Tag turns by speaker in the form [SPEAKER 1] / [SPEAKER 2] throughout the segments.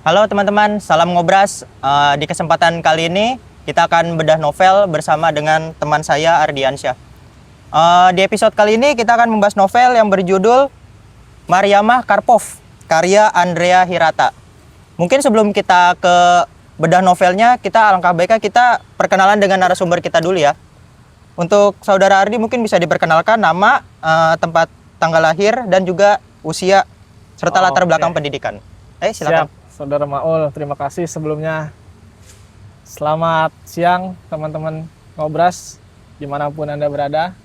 [SPEAKER 1] Halo teman-teman, salam ngobras. Di kesempatan kali ini kita akan bedah novel bersama dengan teman saya Ardiansyah. Di episode kali ini kita akan membahas novel yang berjudul Mariamah Karpov, karya Andrea Hirata. Mungkin sebelum kita ke bedah novelnya, kita alangkah baiknya kita perkenalan dengan narasumber kita dulu ya. Untuk saudara Ardi mungkin bisa diperkenalkan nama, tempat tanggal lahir, dan juga usia, serta latar belakang pendidikan. Silakan.
[SPEAKER 2] Siap, Saudara Maul, terima kasih sebelumnya. Selamat siang teman-teman Ngobras, dimanapun Anda berada.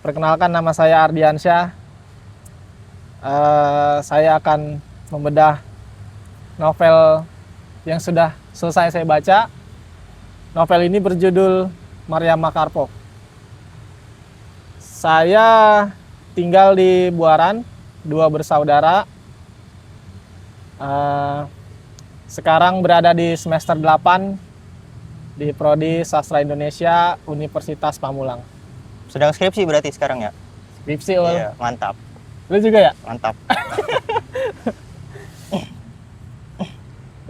[SPEAKER 2] Perkenalkan, nama saya Ardiansyah. Saya akan membedah novel yang sudah selesai saya baca. Novel ini berjudul Mariamah Karpov. Saya tinggal di Buaran, 2 bersaudara. Sekarang berada di semester 8 di Prodi Sastra Indonesia Universitas Pamulang.
[SPEAKER 1] Sedang skripsi berarti sekarang ya?
[SPEAKER 2] Skripsi, Ul.
[SPEAKER 1] Iya, mantap.
[SPEAKER 2] Lu juga ya?
[SPEAKER 1] Mantap.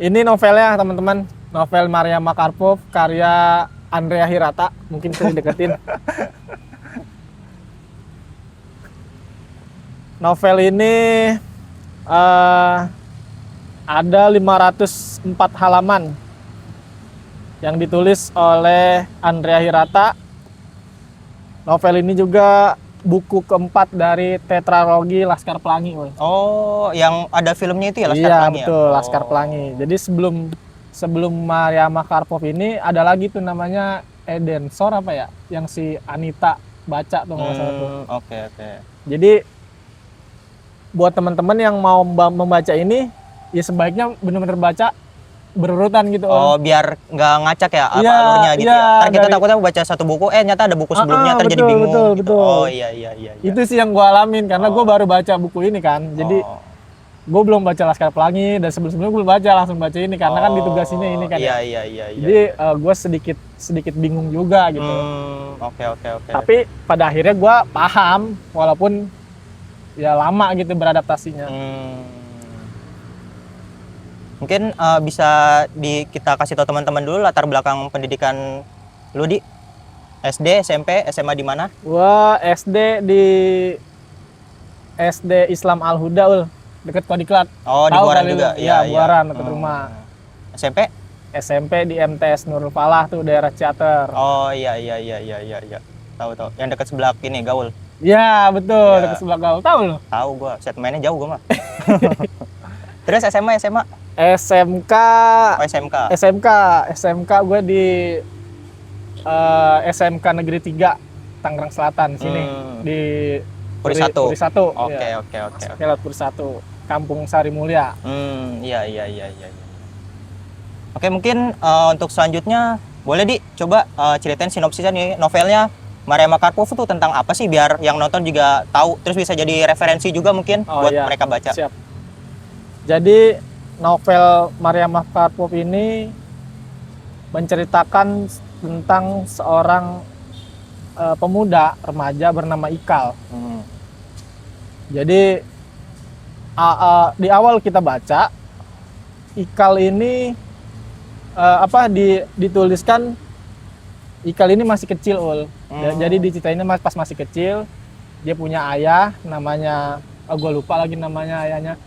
[SPEAKER 2] Ini novelnya teman-teman, novel Mariamah Karpov karya Andrea Hirata. Mungkin bisa dideketin. Novel ini ada 504 halaman yang ditulis oleh Andrea Hirata. Novel ini juga buku keempat dari tetralogi Laskar Pelangi.
[SPEAKER 1] Oh, yang ada filmnya itu ya, Laskar
[SPEAKER 2] Iya,
[SPEAKER 1] Pelangi?
[SPEAKER 2] betul,
[SPEAKER 1] ya?
[SPEAKER 2] Laskar Pelangi. Jadi sebelum Mariamah Karpov ini ada lagi tuh namanya Eden Sor apa ya, yang si Anita baca tuh nggak salah tuh.
[SPEAKER 1] Oke.
[SPEAKER 2] Jadi buat teman-teman yang mau membaca ini, ya sebaiknya benar-benar baca berurutan gitu.
[SPEAKER 1] Oh, biar nggak ngacak ya apa
[SPEAKER 2] Iya,
[SPEAKER 1] alurnya gitu
[SPEAKER 2] iya,
[SPEAKER 1] ya. Ntar kita takutnya baca satu buku, nyata ada buku sebelumnya, ntar jadi bingung gitu.
[SPEAKER 2] betul.
[SPEAKER 1] Oh iya.
[SPEAKER 2] Itu sih yang gue alamin, karena gue baru baca buku ini kan. Jadi gue belum baca Laskar Pelangi, dan sebelum-sebelumnya gue baca langsung baca ini, karena kan ditugasinnya ini kan.
[SPEAKER 1] Iya.
[SPEAKER 2] Jadi gue sedikit bingung juga gitu.
[SPEAKER 1] Oke.
[SPEAKER 2] Tapi pada akhirnya gue paham, walaupun ya lama gitu beradaptasinya.
[SPEAKER 1] Mungkin bisa kita kasih tahu teman-teman dulu latar belakang pendidikan lu di SD, SMP, SMA di mana?
[SPEAKER 2] Gua SD di SD Islam Al Huda, deket Kodiklat.
[SPEAKER 1] Oh, di
[SPEAKER 2] Tahu
[SPEAKER 1] Buaran
[SPEAKER 2] kali
[SPEAKER 1] juga.
[SPEAKER 2] lu? Iya, Buaran dekat rumah.
[SPEAKER 1] SMP?
[SPEAKER 2] SMP di MTS Nurul Falah tuh, daerah Ciater.
[SPEAKER 1] Oh iya. Tahu. Yang dekat sebelah ini Gaul.
[SPEAKER 2] Iya, betul,
[SPEAKER 1] Ya.
[SPEAKER 2] dekat sebelah Gaul. Tahu lu?
[SPEAKER 1] Tahu gua, set mainnya jauh gua mah. Terus SMA?
[SPEAKER 2] SMK.
[SPEAKER 1] Oh, SMK.
[SPEAKER 2] SMK gue di SMK Negeri 3 Tangerang Selatan sini di
[SPEAKER 1] Puri 1.
[SPEAKER 2] Puri 1.
[SPEAKER 1] Oke.
[SPEAKER 2] Sekitar Puri 1, Kampung Sari Mulia.
[SPEAKER 1] Iya. Oke, mungkin untuk selanjutnya boleh coba ceritain sinopsisnya nih, novelnya Mariamah Karpov itu tentang apa sih, biar yang nonton juga tahu, terus bisa jadi referensi juga mungkin buat mereka baca.
[SPEAKER 2] Siap. Jadi novel Mariamah Karpov ini menceritakan tentang seorang pemuda remaja bernama Ikal. Jadi di awal kita baca, Ikal ini dituliskan Ikal ini masih kecil, Jadi diceritain pas masih kecil, dia punya ayah namanya, gue lupa lagi namanya ayahnya.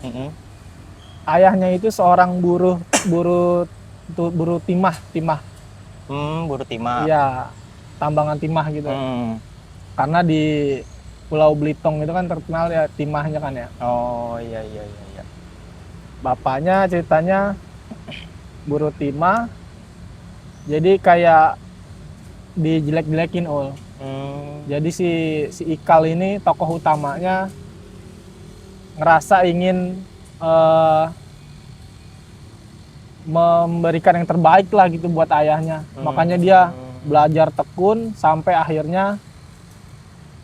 [SPEAKER 2] Ayahnya itu seorang buruh timah.
[SPEAKER 1] Buruh timah.
[SPEAKER 2] Iya, tambangan timah gitu. Karena di Pulau Belitung itu kan terkenal ya timahnya kan ya.
[SPEAKER 1] Oh iya.
[SPEAKER 2] Bapaknya ceritanya buruh timah, jadi kayak dijelek-jelekin, Jadi si Ikal ini tokoh utamanya ngerasa ingin memberikan yang terbaik lah gitu buat ayahnya. Makanya dia belajar tekun sampai akhirnya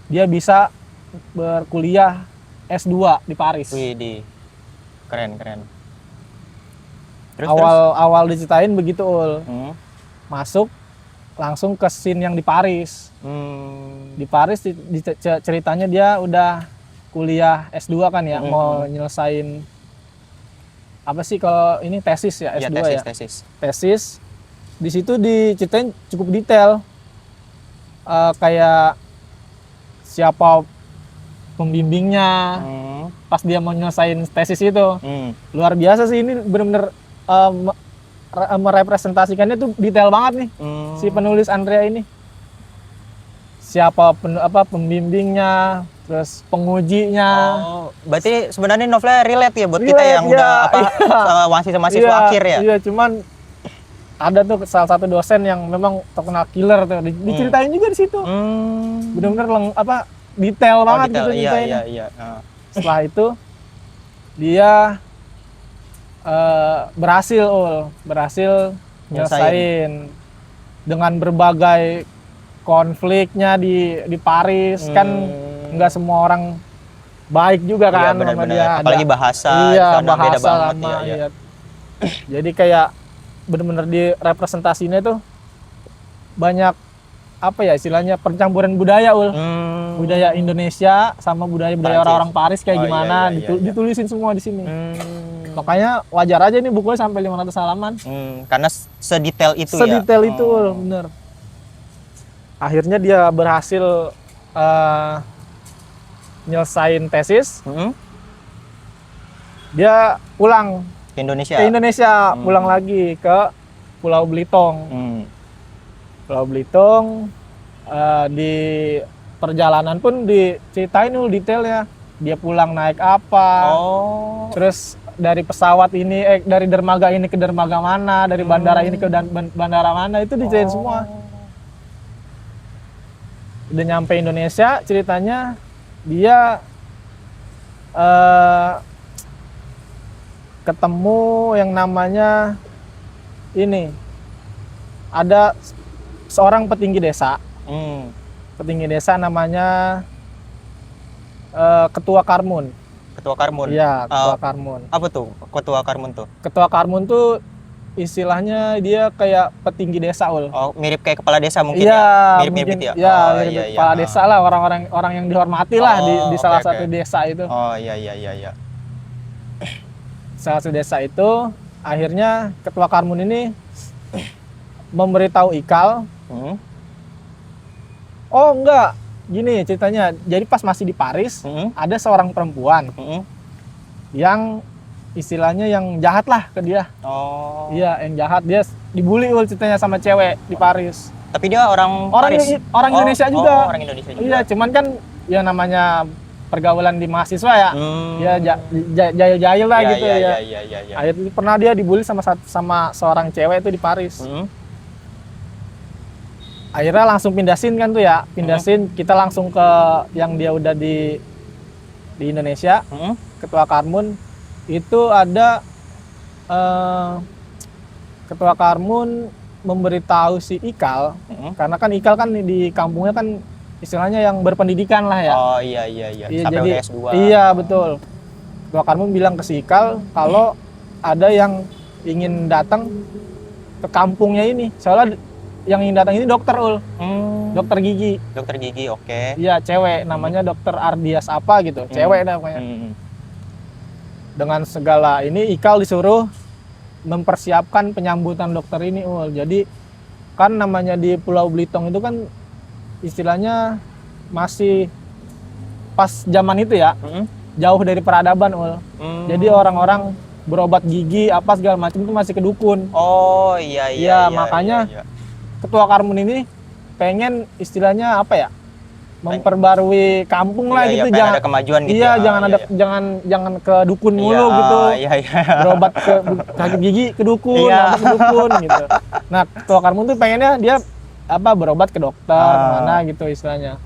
[SPEAKER 2] dia bisa berkuliah S2 di Paris.
[SPEAKER 1] Widih. Keren. Terus,
[SPEAKER 2] awal diceritain begitu, Masuk langsung ke scene yang di Paris. Di Paris ceritanya dia udah kuliah S2 kan ya, mau nyelesain apa sih kalau ini tesis ya,
[SPEAKER 1] Iya,
[SPEAKER 2] S2 ya. Tesis. Di situ diceritain cukup detail. Kayak siapa pembimbingnya pas dia mau nyelesain tesis itu. Luar biasa sih, ini benar-benar merepresentasikannya tuh detail banget nih. Si penulis Andrea ini. Siapa pembimbingnya, terus pengujinya.
[SPEAKER 1] Oh, berarti sebenarnya novelnya relate ya buat kita yang udah mahasiswa akhir ya?
[SPEAKER 2] Iya, cuman ada tuh salah satu dosen yang memang terkenal killer tuh, diceritain juga di situ. Benar-benar detail banget
[SPEAKER 1] detail.
[SPEAKER 2] gitu
[SPEAKER 1] ceritanya. Iya.
[SPEAKER 2] Setelah itu dia berhasil nyelesain dengan berbagai konfliknya di Paris. Kan nggak semua orang baik juga kan sama dia.
[SPEAKER 1] Apalagi bahasa,
[SPEAKER 2] bahasa
[SPEAKER 1] beda banget.
[SPEAKER 2] Iya. Jadi kayak benar-benar di representasinya tuh banyak istilahnya percampuran budaya budaya Indonesia sama budaya orang-orang Paris kayak gimana ditulisin semua di sini. Makanya wajar aja nih bukunya sampai 500 halaman.
[SPEAKER 1] Karena sedetail itu
[SPEAKER 2] bener. Akhirnya dia berhasil nyelesain tesis. Dia pulang
[SPEAKER 1] ke Indonesia.
[SPEAKER 2] Pulang lagi ke Pulau Belitung. Pulau Belitung, di perjalanan pun diceritain detailnya. Dia pulang naik apa, terus dari pesawat ini, dari dermaga ini ke dermaga mana, dari bandara ini ke bandara mana, itu diceritain semua. Udah nyampe Indonesia, ceritanya dia ketemu yang namanya ini, ada seorang petinggi desa. Petinggi desa namanya Ketua Karmun. Iya, Ketua Karmun.
[SPEAKER 1] Apa tuh Ketua Karmun tuh?
[SPEAKER 2] Ketua Karmun tuh istilahnya dia kayak petinggi desa,
[SPEAKER 1] mirip kayak kepala desa mungkin
[SPEAKER 2] mirip gitu ya? Iya, mirip kepala desa lah, orang yang dihormati lah di salah satu desa itu.
[SPEAKER 1] Iya.
[SPEAKER 2] Salah satu desa itu, akhirnya Ketua Karmun ini memberitahu Ikal. Oh enggak, gini ceritanya. Jadi pas masih di Paris, ada seorang perempuan yang istilahnya yang jahat lah ke dia. Iya, yang jahat. Dia dibully ceritanya sama cewek di Paris.
[SPEAKER 1] Tapi dia orang Paris?
[SPEAKER 2] Orang Indonesia juga.
[SPEAKER 1] Orang Indonesia juga.
[SPEAKER 2] Iya, cuman kan ya namanya pergaulan di mahasiswa ya. Ya jahil-jahil lah gitu ya. Akhirnya pernah dia dibully sama seorang cewek itu di Paris. Akhirnya langsung pindah scene kan tuh ya. Kita langsung ke yang dia udah di Indonesia. Ketua Karmun itu ada Ketua Karmun memberitahu si Ikal, karena kan Ikal kan di kampungnya kan istilahnya yang berpendidikan lah ya.
[SPEAKER 1] Iya.
[SPEAKER 2] Sampai
[SPEAKER 1] jadi S2.
[SPEAKER 2] Iya, betul. Ketua Karmun bilang ke si Ikal kalau ada yang ingin datang ke kampungnya ini. Soalnya yang ingin datang ini dokter, dokter gigi.
[SPEAKER 1] Dokter gigi, oke.
[SPEAKER 2] Iya, cewek, namanya dokter Ardias apa gitu, cewek dah pokoknya. Dengan segala ini, Ikal disuruh mempersiapkan penyambutan dokter ini, Jadi kan namanya di Pulau Belitung itu kan istilahnya masih pas zaman itu ya, jauh dari peradaban, Jadi orang-orang berobat gigi apa segala macam itu masih ke dukun.
[SPEAKER 1] Iya,
[SPEAKER 2] makanya Ketua Karmun ini pengen istilahnya memperbarui kampung lah gitu,
[SPEAKER 1] jangan ada kemajuan gitu.
[SPEAKER 2] Jangan ke dukun mulu gitu. Berobat ke sakit gigi ke dukun, ke dukun gitu. Nah, Ketua Karmun tuh pengennya dia berobat ke dokter mana gitu istilahnya.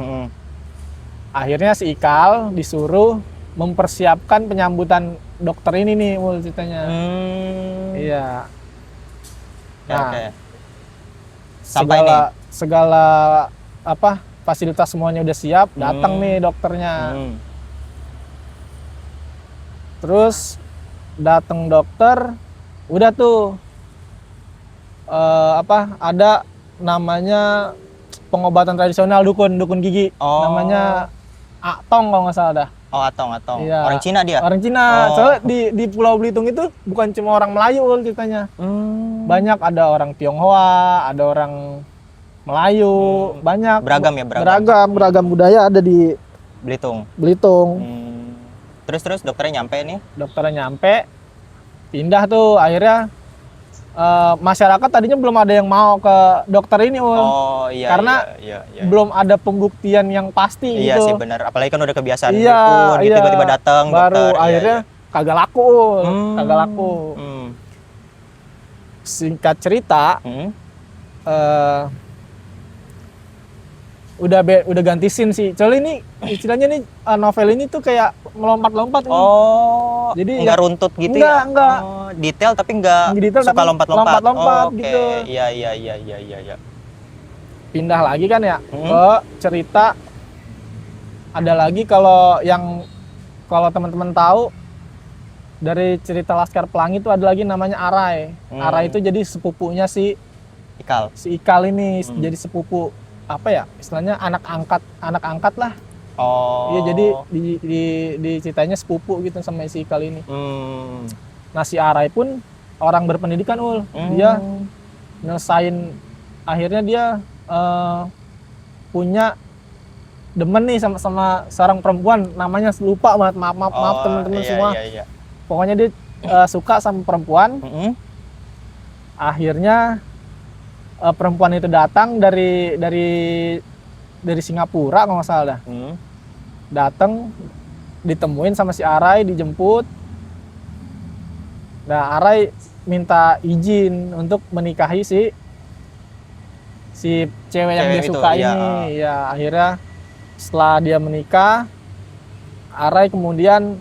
[SPEAKER 2] Akhirnya si Ikal disuruh mempersiapkan penyambutan dokter ini nih ceritanya. Iya. Nah, segala fasilitas semuanya udah siap, datang nih dokternya. Terus datang dokter, udah tuh ada namanya pengobatan tradisional dukun gigi, namanya Atong kalau nggak salah dah.
[SPEAKER 1] Oh, Atong.
[SPEAKER 2] Iya.
[SPEAKER 1] Orang Cina dia?
[SPEAKER 2] Orang Cina.
[SPEAKER 1] Oh.
[SPEAKER 2] Soalnya di Pulau Belitung itu bukan cuma orang Melayu Ul, ceritanya. Banyak, ada orang Tionghoa, ada orang Melayu, banyak.
[SPEAKER 1] Beragam ya, beragam.
[SPEAKER 2] Beragam budaya ada di
[SPEAKER 1] Belitung. Terus dokternya nyampe nih?
[SPEAKER 2] Dokternya nyampe, pindah tuh, akhirnya masyarakat tadinya belum ada yang mau ke dokter ini Ul.
[SPEAKER 1] Oh iya.
[SPEAKER 2] Karena
[SPEAKER 1] iya.
[SPEAKER 2] belum ada pembuktian yang pasti
[SPEAKER 1] Iya
[SPEAKER 2] gitu.
[SPEAKER 1] sih benar. Apalagi kan udah kebiasaan
[SPEAKER 2] Iya,
[SPEAKER 1] dukun, gitu,
[SPEAKER 2] iya.
[SPEAKER 1] tiba-tiba datang
[SPEAKER 2] Baru
[SPEAKER 1] dokter.
[SPEAKER 2] akhirnya kagak laku Ul. Kagak laku. Singkat cerita, udah ganti scene sih. Soalnya ini istilahnya nih novel ini tuh kayak melompat-lompat.
[SPEAKER 1] Oh,
[SPEAKER 2] jadi
[SPEAKER 1] nggak runtut gitu ya?
[SPEAKER 2] Enggak.
[SPEAKER 1] Oh, detail tapi nggak
[SPEAKER 2] Detail
[SPEAKER 1] suka
[SPEAKER 2] tapi
[SPEAKER 1] lompat-lompat.
[SPEAKER 2] lompat-lompat
[SPEAKER 1] Oke.
[SPEAKER 2] gitu.
[SPEAKER 1] Iya.
[SPEAKER 2] Pindah lagi kan ya ke cerita. Ada lagi kalau teman-teman tahu dari cerita Laskar Pelangi itu ada lagi namanya Arai. Arai itu jadi sepupunya si Ikal ini, jadi sepupu apa ya istilahnya anak angkat lah.
[SPEAKER 1] Oh.
[SPEAKER 2] Iya, jadi di ceritanya sepupu gitu sama si Ikal ini. Nah si Arai pun orang berpendidikan Ul. Dia nyelesain, akhirnya dia punya demen nih sama seorang perempuan, namanya lupa banget, maaf teman-teman semua.
[SPEAKER 1] Iya.
[SPEAKER 2] Pokoknya dia suka sama perempuan. Akhirnya perempuan itu datang dari Singapura kalau nggak salah dah. Datang, ditemuin sama si Arai, dijemput. Nah Arai minta izin untuk menikahi si cewek yang dia suka ini. Ya akhirnya setelah dia menikah, Arai kemudian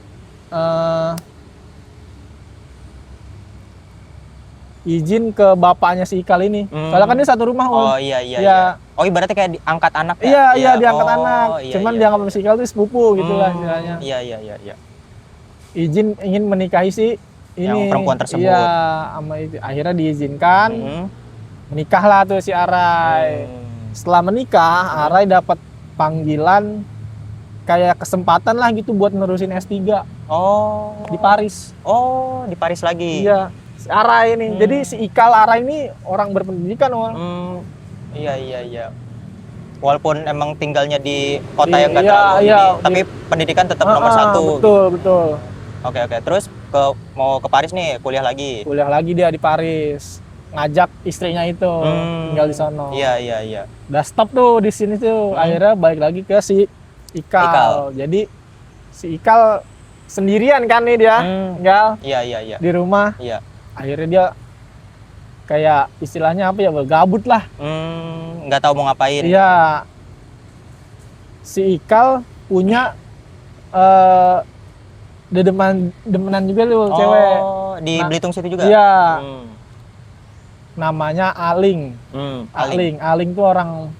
[SPEAKER 2] izin ke bapaknya si Ikal ini. Soalnya kan dia satu rumah.
[SPEAKER 1] Oh iya. Oh ibaratnya kayak diangkat anak
[SPEAKER 2] ya? Iya, diangkat anak.
[SPEAKER 1] Iya,
[SPEAKER 2] cuman dianggap si Ikal itu sepupu gitu lah istilahnya.
[SPEAKER 1] Iya.
[SPEAKER 2] Ingin menikahi si ini.
[SPEAKER 1] Yang perempuan tersebut.
[SPEAKER 2] Iya, sama itu. Akhirnya diizinkan. Menikahlah tuh si Arai. Setelah menikah, Arai dapat panggilan kayak kesempatan lah gitu buat nerusin S3.
[SPEAKER 1] Oh.
[SPEAKER 2] Di Paris.
[SPEAKER 1] Oh, di Paris lagi.
[SPEAKER 2] Iya. Si Arai ini. Jadi si Ikal Arai ini orang berpendidikan,
[SPEAKER 1] Iya. Walaupun emang tinggalnya di kota yang nggak terlalu ini, tapi pendidikan tetap nomor satu.
[SPEAKER 2] Betul.
[SPEAKER 1] Oke. Terus mau ke Paris nih, kuliah lagi.
[SPEAKER 2] Kuliah lagi dia di Paris. Ngajak istrinya itu tinggal di sana.
[SPEAKER 1] Iya.
[SPEAKER 2] Udah stop tuh di sini tuh. Akhirnya balik lagi ke si Ikal. Jadi si Ikal sendirian kan nih dia, tinggal
[SPEAKER 1] Iya.
[SPEAKER 2] di rumah.
[SPEAKER 1] Iya.
[SPEAKER 2] Akhirnya dia kayak istilahnya apa ya, gabut lah.
[SPEAKER 1] Nggak tahu mau ngapain.
[SPEAKER 2] Iya. Si Ikal punya demenan juga tuh cewek.
[SPEAKER 1] Di Belitung situ juga?
[SPEAKER 2] Iya. Namanya Aling. Aling tuh orang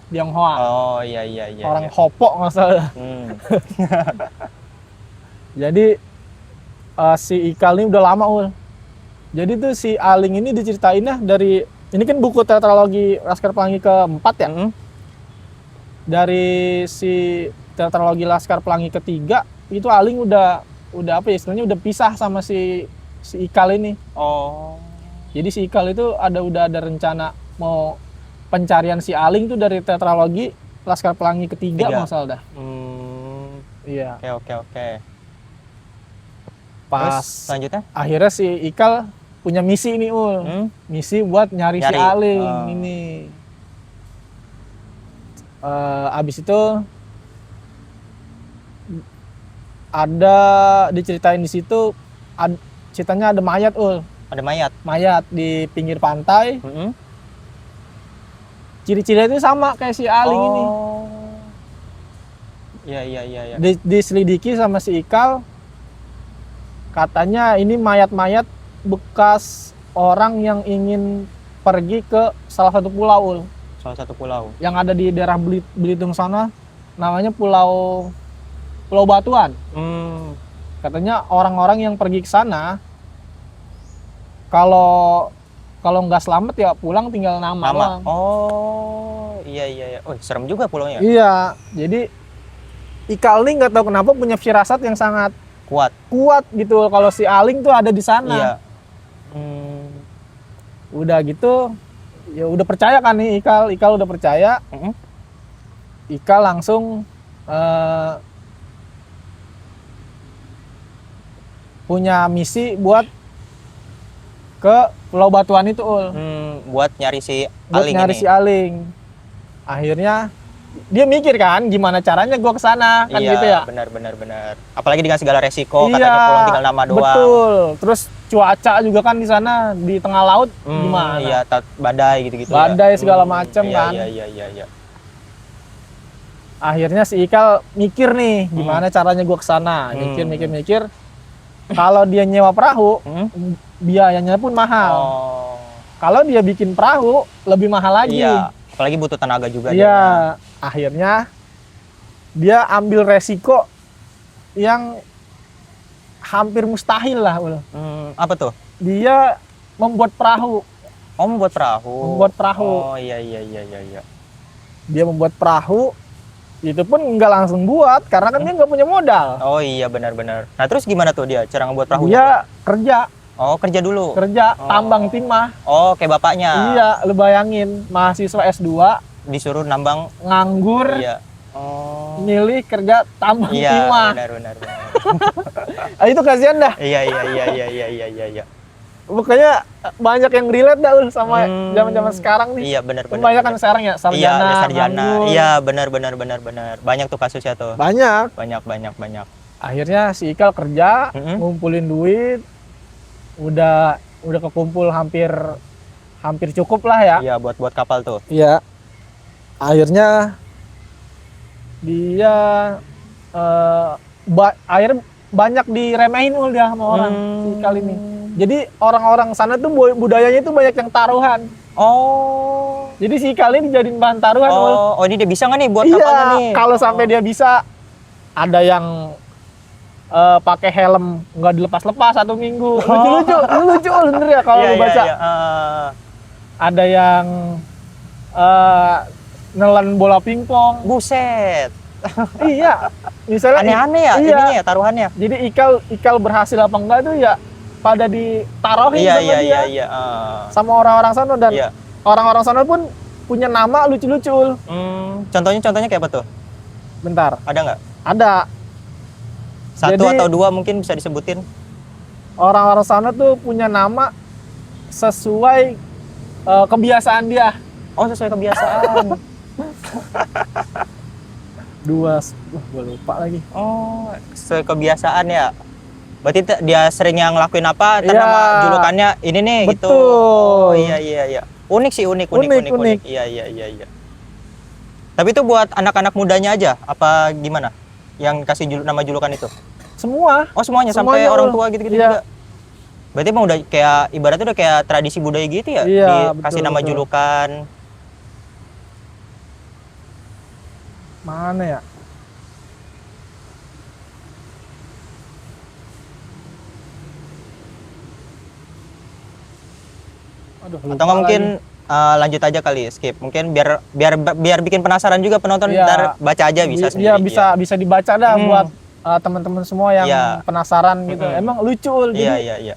[SPEAKER 2] Tionghoa.
[SPEAKER 1] Oh iya.
[SPEAKER 2] Orang Hopok nggak salah. Jadi si Ikal ini udah lama Ul. Jadi tuh si Aling ini diceritainnya dari, ini kan buku tetralogi Laskar Pelangi ke-4 ya. Dari si tetralogi Laskar Pelangi ke-3 itu Aling udah apa ya istilahnya, udah pisah sama si Ikal ini. Oh. Jadi si Ikal itu udah ada rencana mau pencarian si Aling tuh dari tetralogi Laskar Pelangi ke-3 masalah dah. Iya.
[SPEAKER 1] Oke.
[SPEAKER 2] Pas
[SPEAKER 1] terus selanjutnya
[SPEAKER 2] akhirnya si Ikal punya misi ini misi buat nyari si Aling ini. Abis itu ada diceritain di situ, ceritanya ada mayat
[SPEAKER 1] ada mayat
[SPEAKER 2] di pinggir pantai. Ciri-cirinya itu sama kayak si Aling ini.
[SPEAKER 1] Iya.
[SPEAKER 2] Diselidiki sama si Ikal, katanya ini mayat-mayat bekas orang yang ingin pergi ke salah satu pulau. Yang ada di daerah Belitung sana, namanya Pulau Batuan. Katanya orang-orang yang pergi ke sana kalau nggak selamat ya pulang tinggal nama doang.
[SPEAKER 1] Oh iya. Oh serem juga pulaunya.
[SPEAKER 2] Iya, jadi Ikal nih nggak tahu kenapa punya firasat yang sangat
[SPEAKER 1] kuat
[SPEAKER 2] gitu kalau si Aling tuh ada di sana.
[SPEAKER 1] iya.
[SPEAKER 2] Udah gitu ya udah percaya kan nih Ikal udah percaya. Ikal langsung punya misi buat ke Pulau Batuan itu,
[SPEAKER 1] Buat nyari si
[SPEAKER 2] buat
[SPEAKER 1] Aling
[SPEAKER 2] nyari
[SPEAKER 1] ini.
[SPEAKER 2] si Aling. Akhirnya dia mikir kan gimana caranya gua kesana kan
[SPEAKER 1] Iya,
[SPEAKER 2] gitu ya.
[SPEAKER 1] benar. Apalagi dengan segala resiko, katanya pulang tinggal nama doang.
[SPEAKER 2] Betul. Terus cuaca juga kan di sana di tengah laut gimana?
[SPEAKER 1] Iya, badai gitu-gitu.
[SPEAKER 2] Badai segala macem
[SPEAKER 1] iya,
[SPEAKER 2] kan.
[SPEAKER 1] Iya.
[SPEAKER 2] Akhirnya si Ikal mikir nih gimana caranya gua kesana. Mikir. Kalau dia nyewa perahu, biayanya pun mahal.
[SPEAKER 1] Oh.
[SPEAKER 2] Kalau dia bikin perahu, lebih mahal lagi.
[SPEAKER 1] Iya, apalagi butuh tenaga juga.
[SPEAKER 2] Iya, akhirnya dia ambil resiko yang hampir mustahil lah, Ul.
[SPEAKER 1] Apa tuh?
[SPEAKER 2] Dia membuat perahu.
[SPEAKER 1] Oh, membuat perahu. Oh, iya.
[SPEAKER 2] Dia membuat perahu, itu pun nggak langsung buat, karena kan dia nggak punya modal.
[SPEAKER 1] Oh iya, benar. Nah, terus gimana tuh dia cara ngebuat perahu?
[SPEAKER 2] Dia kerja,
[SPEAKER 1] kerja dulu.
[SPEAKER 2] tambang timah.
[SPEAKER 1] Oh, kayak bapaknya.
[SPEAKER 2] Iya, lu bayangin, mahasiswa S2
[SPEAKER 1] Disuruh nambang.
[SPEAKER 2] nganggur,
[SPEAKER 1] Iya. Oh.
[SPEAKER 2] milih kerja tambang timah.
[SPEAKER 1] Benar.
[SPEAKER 2] Itu kasihan dah.
[SPEAKER 1] Iya.
[SPEAKER 2] Makanya banyak yang relate dah Ul, sama zaman-zaman sekarang nih.
[SPEAKER 1] Iya, benar.
[SPEAKER 2] Kebanyakan sekarang ya sarjana.
[SPEAKER 1] Iya, sarjana.
[SPEAKER 2] nganggur.
[SPEAKER 1] Iya, benar. Banyak tuh kasusnya tuh.
[SPEAKER 2] Banyak.
[SPEAKER 1] Banyak.
[SPEAKER 2] Akhirnya si Ikal kerja, ngumpulin duit, udah kekumpul hampir cukup lah ya.
[SPEAKER 1] Iya, buat kapal tuh.
[SPEAKER 2] Iya. Akhirnya dia akhirnya banyak diremehin Ul dia sama orang si Ikal ini. Jadi orang-orang sana tuh budayanya tuh banyak yang taruhan.
[SPEAKER 1] Oh.
[SPEAKER 2] Jadi si Ikal ini dijadiin bahan taruhan.
[SPEAKER 1] Oh, ini dia bisa nggak nih buat kapalnya nih?
[SPEAKER 2] Kalau sampai dia bisa, ada yang pakai helm nggak dilepas-lepas 1 minggu. Lucu bener ya kalau lu baca.
[SPEAKER 1] Iya.
[SPEAKER 2] Ada yang nelan bola pingpong.
[SPEAKER 1] Buset.
[SPEAKER 2] Iya. Misalnya
[SPEAKER 1] Aneh-aneh ya ininya ya taruhannya.
[SPEAKER 2] Jadi Ikal berhasil apa enggak tuh ya pada ditaruhin sama dia.
[SPEAKER 1] Iya.
[SPEAKER 2] Sama orang-orang sana dan
[SPEAKER 1] Iya.
[SPEAKER 2] orang-orang sana pun punya nama lucu-lucu.
[SPEAKER 1] Contohnya kayak apa tuh?
[SPEAKER 2] Bentar.
[SPEAKER 1] Ada nggak?
[SPEAKER 2] Ada.
[SPEAKER 1] 1
[SPEAKER 2] Jadi,
[SPEAKER 1] atau 2 mungkin bisa disebutin.
[SPEAKER 2] Orang-orang sana tuh punya nama sesuai kebiasaan dia.
[SPEAKER 1] Oh, sesuai kebiasaan.
[SPEAKER 2] 2, gue lupa lagi.
[SPEAKER 1] Oh, sesuai kebiasaan ya. Berarti dia sering yang ngelakuin apa,
[SPEAKER 2] Iya.
[SPEAKER 1] nama julukannya ini nih gitu.
[SPEAKER 2] Betul.
[SPEAKER 1] Oh, iya. Unik sih, unik.
[SPEAKER 2] Unik.
[SPEAKER 1] Iya. Tapi itu buat anak-anak mudanya aja apa gimana? Yang kasih nama julukan itu?
[SPEAKER 2] Semua.
[SPEAKER 1] Oh, semuanya sampai orang tua gitu-gitu
[SPEAKER 2] Iya.
[SPEAKER 1] juga. Berarti emang udah kayak ibaratnya udah kayak tradisi budaya gitu ya?
[SPEAKER 2] Iya,
[SPEAKER 1] Dikasih
[SPEAKER 2] betul,
[SPEAKER 1] nama
[SPEAKER 2] betul.
[SPEAKER 1] julukan.
[SPEAKER 2] Mana ya? Aduh,
[SPEAKER 1] Atau nggak mungkin lanjut aja kali, skip. Mungkin biar bikin penasaran juga penonton,
[SPEAKER 2] Iya.
[SPEAKER 1] ntar baca aja bisa sendiri.
[SPEAKER 2] Iya, bisa dibaca dah buat teman-teman semua yang
[SPEAKER 1] Iya.
[SPEAKER 2] penasaran gitu. Emang lucu. Jadi
[SPEAKER 1] Iya.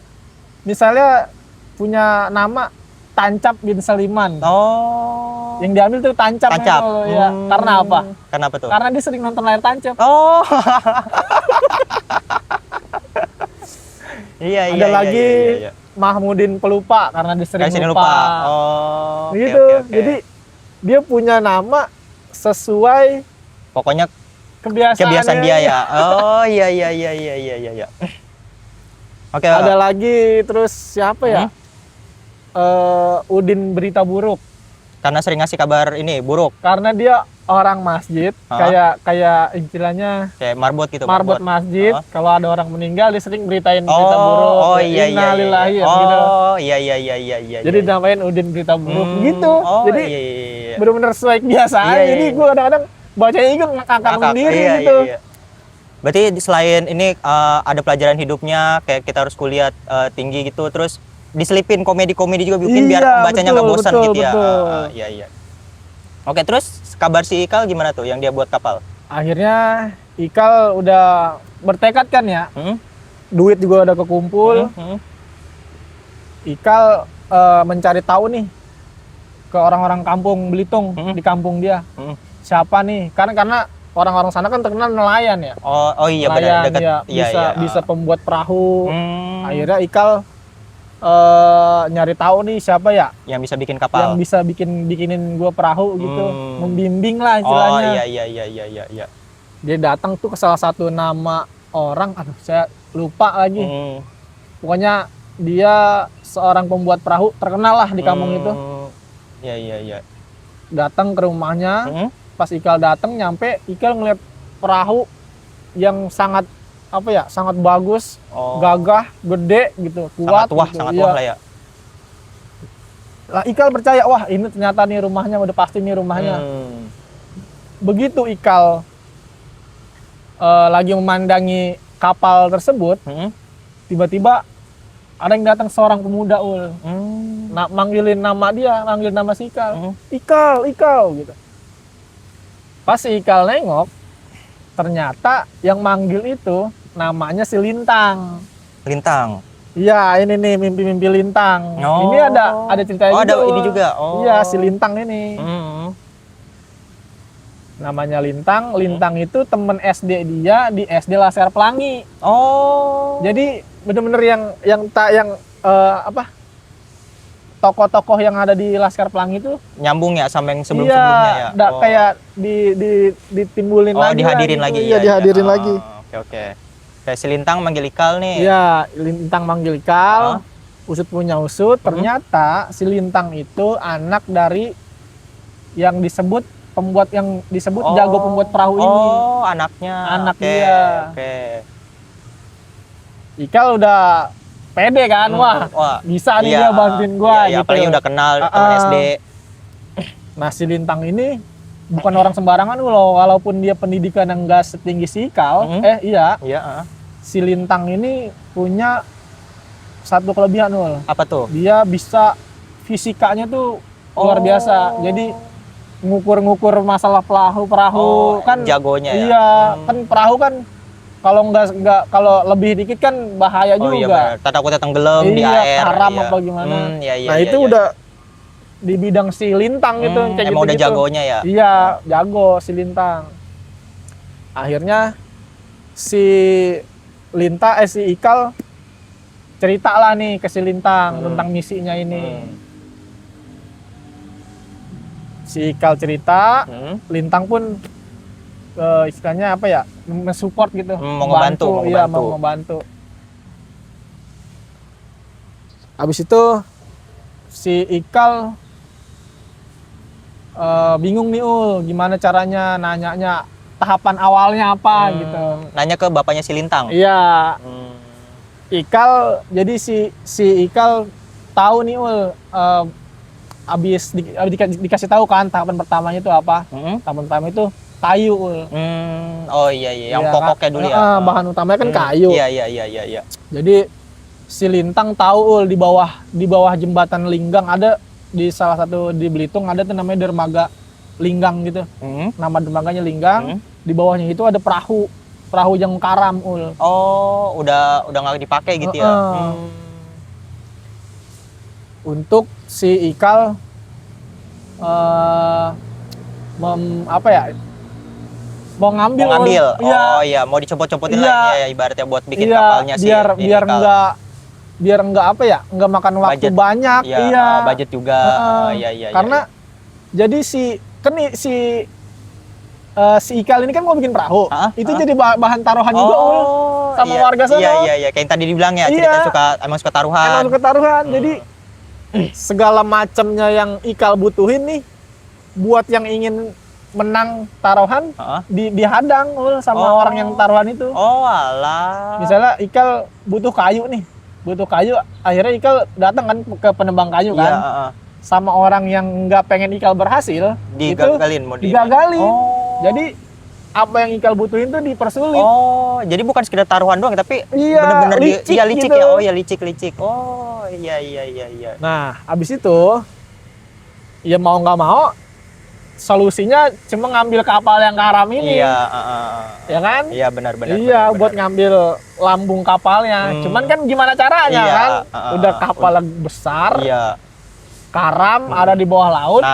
[SPEAKER 2] misalnya punya nama Tancap bin Seliman.
[SPEAKER 1] Oh.
[SPEAKER 2] Yang diambil tuh Tancap.
[SPEAKER 1] Tancap.
[SPEAKER 2] Ya. Karena apa?
[SPEAKER 1] Karena apa tuh?
[SPEAKER 2] Karena dia sering nonton layar tancap.
[SPEAKER 1] Oh. Iya.
[SPEAKER 2] Ada lagi Mahmudin Pelupa karena dia sering lupa.
[SPEAKER 1] Oh.
[SPEAKER 2] Gitu.
[SPEAKER 1] Oke.
[SPEAKER 2] Jadi dia punya nama sesuai
[SPEAKER 1] Pokoknya
[SPEAKER 2] kebiasaan
[SPEAKER 1] dia ya. Oh, iya. Oke.
[SPEAKER 2] Ada lagi terus siapa ya? Udin Berita Buruk.
[SPEAKER 1] Karena sering ngasih kabar ini buruk,
[SPEAKER 2] Karena dia orang masjid, kayak istilahnya
[SPEAKER 1] kayak marbot gitu.
[SPEAKER 2] marbot masjid. Kalau ada orang meninggal dia sering beritain berita
[SPEAKER 1] Oh,
[SPEAKER 2] buruk.
[SPEAKER 1] oh iya.
[SPEAKER 2] Innalillahi,
[SPEAKER 1] Oh,
[SPEAKER 2] gitu.
[SPEAKER 1] iya.
[SPEAKER 2] Jadi dinamain Udin Berita Buruk gitu.
[SPEAKER 1] Oh,
[SPEAKER 2] Jadi
[SPEAKER 1] iya.
[SPEAKER 2] benar-benar sesuai kebiasaan.
[SPEAKER 1] Iya.
[SPEAKER 2] Jadi gue kadang-kadang bacanya juga ngakak sendiri
[SPEAKER 1] Iya,
[SPEAKER 2] gitu.
[SPEAKER 1] Iya. Berarti selain ini ada pelajaran hidupnya, kayak kita harus kuliah tinggi gitu, terus diselipin komedi-komedi juga bikin biar
[SPEAKER 2] Iya,
[SPEAKER 1] pembacanya nggak bosan gitu ya.
[SPEAKER 2] betul.
[SPEAKER 1] Iya. Oke, terus kabar si Ikal gimana tuh yang dia buat kapal?
[SPEAKER 2] Akhirnya Ikal udah bertekad kan ya, duit juga udah kekumpul. Ikal mencari tahu nih ke orang-orang kampung Belitung, di kampung dia. Siapa nih? Karena orang-orang sana kan terkenal nelayan ya.
[SPEAKER 1] Oh iya
[SPEAKER 2] nelayan,
[SPEAKER 1] benar, dekat.
[SPEAKER 2] Ya,
[SPEAKER 1] Iya.
[SPEAKER 2] bisa pembuat perahu. Akhirnya Ikal nyari tahu nih siapa ya
[SPEAKER 1] Yang bisa bikin kapal.
[SPEAKER 2] yang bisa bikinin gua perahu gitu, membimbing lah istilahnya.
[SPEAKER 1] Oh iya.
[SPEAKER 2] Dia datang tuh ke salah satu nama orang, aduh saya lupa lagi. Pokoknya dia seorang pembuat perahu terkenal lah di kampung itu.
[SPEAKER 1] Iya.
[SPEAKER 2] Datang ke rumahnya, pas Ikal datang nyampe, Ikal ngeliat perahu yang sangat sangat bagus, gagah, gede gitu, kuat.
[SPEAKER 1] Sangat
[SPEAKER 2] gitu.
[SPEAKER 1] tua lah ya.
[SPEAKER 2] Lah Ikal percaya, wah ini ternyata nih rumahnya, udah pasti nih rumahnya. Begitu Ikal lagi memandangi kapal tersebut, tiba-tiba ada yang datang, seorang pemuda manggilin nama dia, manggil nama si Ikal. Ikal gitu. Pas si Ikal nengok, ternyata yang manggil itu namanya si Lintang.
[SPEAKER 1] Lintang.
[SPEAKER 2] Iya, ini nih mimpi-mimpi Lintang. Ini ada ceritanya juga.
[SPEAKER 1] Ada ini juga.
[SPEAKER 2] Iya, si Lintang ini. Namanya Lintang. Lintang itu temen SD dia di SD Laskar Pelangi. Jadi bener-bener yang tokoh-tokoh yang ada di Laskar Pelangi itu
[SPEAKER 1] nyambung ya sama yang sebelum-sebelumnya ya.
[SPEAKER 2] Kayak ditimbulin lagi.
[SPEAKER 1] Dihadirin lagi.
[SPEAKER 2] Iya, dihadirin lagi.
[SPEAKER 1] Oke. Kayak si Lintang manggil Ikal nih.
[SPEAKER 2] Iya, Lintang manggil Ikal. Usut punya usut, ternyata si Lintang itu anak dari yang disebut jago pembuat perahu ini.
[SPEAKER 1] Oh, anaknya.
[SPEAKER 2] Anak dia.
[SPEAKER 1] Oke.
[SPEAKER 2] Ikal udah pede kan, wah bisa nih dia bantuin gua
[SPEAKER 1] gitu.
[SPEAKER 2] gitu.
[SPEAKER 1] Apalagi udah kenal teman SD.
[SPEAKER 2] Nah si Lintang ini bukan orang sembarangan loh, walaupun dia pendidikan yang enggak setinggi si Ikal. Si Lintang ini punya satu kelebihan Ul.
[SPEAKER 1] Apa tuh?
[SPEAKER 2] Dia bisa fisikanya tuh luar biasa. Jadi ngukur-ngukur masalah perahu kan
[SPEAKER 1] jagonya ya.
[SPEAKER 2] Iya, kan perahu kan kalau lebih dikit kan bahaya juga.
[SPEAKER 1] Iya, takutnya tenggelam di air.
[SPEAKER 2] Haram apa gimana.
[SPEAKER 1] Nah,
[SPEAKER 2] itu udah di bidang si Lintang gitu.
[SPEAKER 1] Emang udah jagonya ya?
[SPEAKER 2] Iya, jago si Lintang. Akhirnya si Ikal cerita lah nih ke si Lintang tentang misinya ini. Si Ikal cerita, Lintang pun istilahnya mensupport gitu,
[SPEAKER 1] mau ngebantu.
[SPEAKER 2] Habis itu si Ikal bingung nih gimana caranya, nanyanya tahapan awalnya apa gitu.
[SPEAKER 1] Nanya ke bapaknya si Lintang.
[SPEAKER 2] Iya. Ikal, jadi si Ikal tahu nih abis dikasih tahu kan tahapan pertamanya itu apa. Tahapan pertama itu kayu.
[SPEAKER 1] Oh iya, yang pokoknya dulu ya.
[SPEAKER 2] Bahan utamanya kan kayu.
[SPEAKER 1] Iya.
[SPEAKER 2] Jadi si Lintang tahu di bawah jembatan Linggang ada, di salah satu di Belitung ada tuh namanya dermaga Linggang gitu. Nama dermaganya Linggang. Di bawahnya itu ada perahu yang karam.
[SPEAKER 1] Oh, udah nggak dipakai gitu ya.
[SPEAKER 2] Untuk si Ikal mau ngambil.
[SPEAKER 1] Oh iya, mau dicopot-copotin lagi ya, ibaratnya buat bikin kapalnya sih.
[SPEAKER 2] Biar nggak makan waktu budget, banyak.
[SPEAKER 1] Iya. Budget juga.
[SPEAKER 2] Karena jadi si Ikal ini kan mau bikin perahu. Itu jadi bahan taruhan juga sama warga sana.
[SPEAKER 1] Iya, kayak yang tadi dibilang ya, cerita emang suka taruhan.
[SPEAKER 2] Jadi segala macamnya yang Ikal butuhin nih buat yang ingin menang taruhan dihadang sama orang yang taruhan itu.
[SPEAKER 1] Oh alah.
[SPEAKER 2] Misalnya Ikal butuh kayu, akhirnya Ikal datang kan ke penebang kayu kan. Sama orang yang nggak pengen Ikal berhasil,
[SPEAKER 1] digagalin.
[SPEAKER 2] Jadi apa yang Ikal butuhin tuh dipersulit.
[SPEAKER 1] Oh, jadi bukan sekedar taruhan doang, tapi benar-benar licik gitu. Ya. Oh ya, licik. Oh iya.
[SPEAKER 2] Nah, habis itu ya mau nggak mau solusinya cuma ngambil kapal yang karam ini.
[SPEAKER 1] Iya,
[SPEAKER 2] Ya kan?
[SPEAKER 1] iya benar-benar.
[SPEAKER 2] Iya,
[SPEAKER 1] benar,
[SPEAKER 2] buat
[SPEAKER 1] benar.
[SPEAKER 2] ngambil lambung kapalnya. Cuman kan gimana caranya
[SPEAKER 1] Iya,
[SPEAKER 2] kan? Udah kapal besar,
[SPEAKER 1] Iya.
[SPEAKER 2] karam, ada di bawah laut.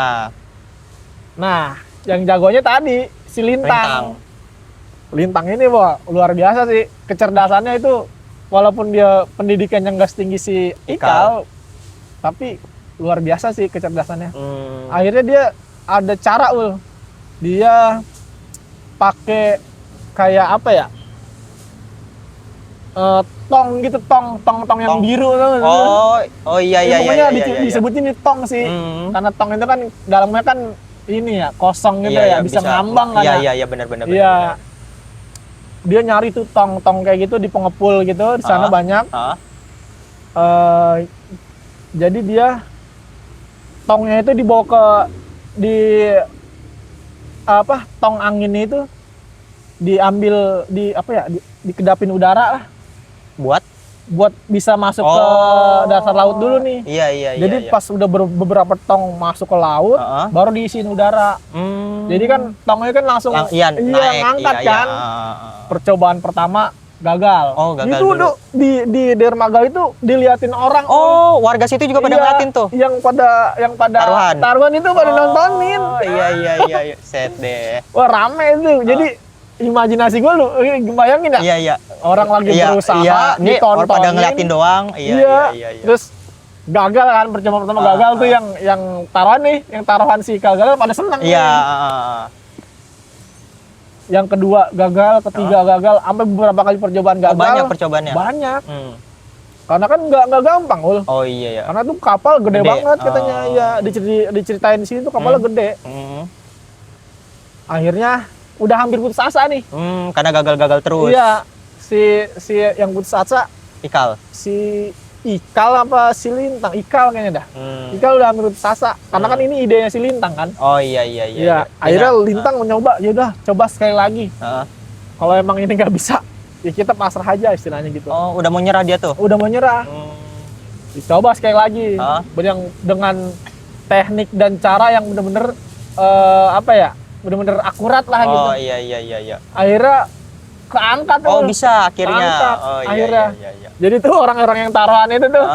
[SPEAKER 2] Nah, yang jagonya tadi si Lintang. Lintang ini luar biasa sih kecerdasannya itu, walaupun dia pendidikannya nggak setinggi si Ikal, tapi luar biasa sih kecerdasannya. Akhirnya dia ada cara dia pakai kayak apa ya, tong gitu, tong yang biru tuh.
[SPEAKER 1] Oh iya.
[SPEAKER 2] Pokoknya disebutin tong sih, karena tong itu kan dalamnya kan ini ya kosong gitu ya, bisa ngambang kan.
[SPEAKER 1] Iya benar.
[SPEAKER 2] Iya. Dia nyari tuh tong kayak gitu di pengepul gitu, di sana banyak. Jadi dia tongnya itu dibawa ke tong angin itu diambil dikedapin udara lah. Buat bisa masuk ke dasar laut dulu nih.
[SPEAKER 1] Iya.
[SPEAKER 2] Jadi pas udah beberapa tong masuk ke laut, baru diisiin udara. Jadi kan tongnya kan langsung
[SPEAKER 1] naik,
[SPEAKER 2] ngangkat kan. Percobaan pertama gagal.
[SPEAKER 1] Gagal
[SPEAKER 2] itu
[SPEAKER 1] dulu.
[SPEAKER 2] Di dermaga itu diliatin orang.
[SPEAKER 1] Warga situ juga pada ngeliatin tuh.
[SPEAKER 2] Yang pada taruhan itu pada nontonin.
[SPEAKER 1] Iya. Set deh.
[SPEAKER 2] Wah, rame itu. Jadi imajinasi gue bayangin ya.
[SPEAKER 1] Iya.
[SPEAKER 2] Orang lagi berusaha,
[SPEAKER 1] nih orang pada ngeliatin doang. Iya.
[SPEAKER 2] Terus gagal kan, percobaan pertama gagal tuh yang taruhan si gagal pada seneng.
[SPEAKER 1] Iya.
[SPEAKER 2] Yang kedua gagal, ketiga gagal, sampai beberapa kali percobaan gagal.
[SPEAKER 1] Banyak percobaannya.
[SPEAKER 2] Banyak. Karena kan nggak gampang,
[SPEAKER 1] Iya.
[SPEAKER 2] Karena tuh kapal gede banget katanya. Ya diceritain di sini tuh kapalnya gede. Akhirnya udah hampir putus asa nih.
[SPEAKER 1] Karena gagal terus.
[SPEAKER 2] Iya. Si yang putus asa
[SPEAKER 1] Ikal.
[SPEAKER 2] Si Ikal apa si Lintang? Ikal kayaknya dah. Ikal udah hampir putus asa. Karena kan ini idenya si Lintang kan.
[SPEAKER 1] Iya.
[SPEAKER 2] Akhirnya Lintang mencoba, ya udah coba sekali lagi. Kalau emang ini nggak bisa, ya kita pasrah aja istilahnya gitu.
[SPEAKER 1] Udah mau nyerah dia tuh.
[SPEAKER 2] Udah mau nyerah. Dicoba sekali lagi. Yang dengan teknik dan cara yang bener-bener bener-bener akurat lah gitu.
[SPEAKER 1] Iya.
[SPEAKER 2] Akhirnya keangkat.
[SPEAKER 1] Bisa akhirnya.
[SPEAKER 2] Akhirnya.
[SPEAKER 1] Iya.
[SPEAKER 2] Jadi tuh orang-orang yang taruhan itu tuh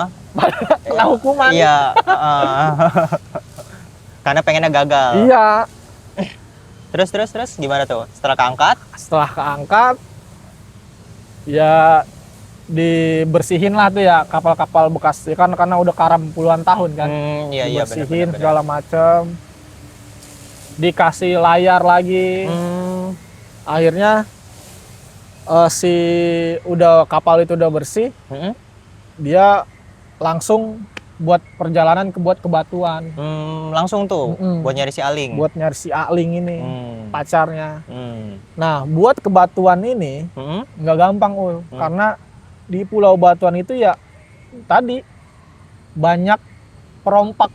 [SPEAKER 2] kena hukuman.
[SPEAKER 1] Iya. Karena pengennya gagal.
[SPEAKER 2] Iya.
[SPEAKER 1] Terus gimana tuh? Setelah keangkat, ya dibersihin lah tuh ya kapal-kapal bekas ya kan, karena udah karam puluhan tahun kan. Iya.
[SPEAKER 2] Dibersihin segala macem. Dikasih layar lagi. Akhirnya kapal itu udah bersih, dia langsung buat perjalanan buat ke Batuan.
[SPEAKER 1] Langsung tuh buat nyari si Aling.
[SPEAKER 2] Buat nyari si Aling ini, pacarnya. Nah, buat ke Batuan ini nggak gampang karena di Pulau Batuan itu ya tadi banyak perompak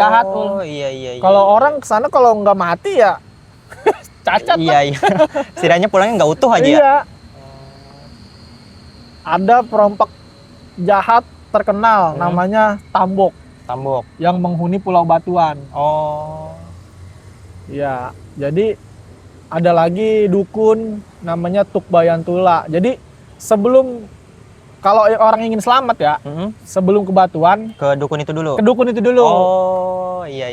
[SPEAKER 2] jahat.
[SPEAKER 1] Iya.
[SPEAKER 2] Kalau orang kesana kalau nggak mati ya cacat.
[SPEAKER 1] Iya. Setidaknya pulangnya nggak utuh aja.
[SPEAKER 2] Iya. Ada perompak jahat terkenal namanya Tambok yang menghuni Pulau Batuan. Iya. Jadi ada lagi dukun namanya Tuk Bayantula. Jadi kalau orang ingin selamat ya, sebelum ke Batuan,
[SPEAKER 1] ke dukun itu dulu. Iya.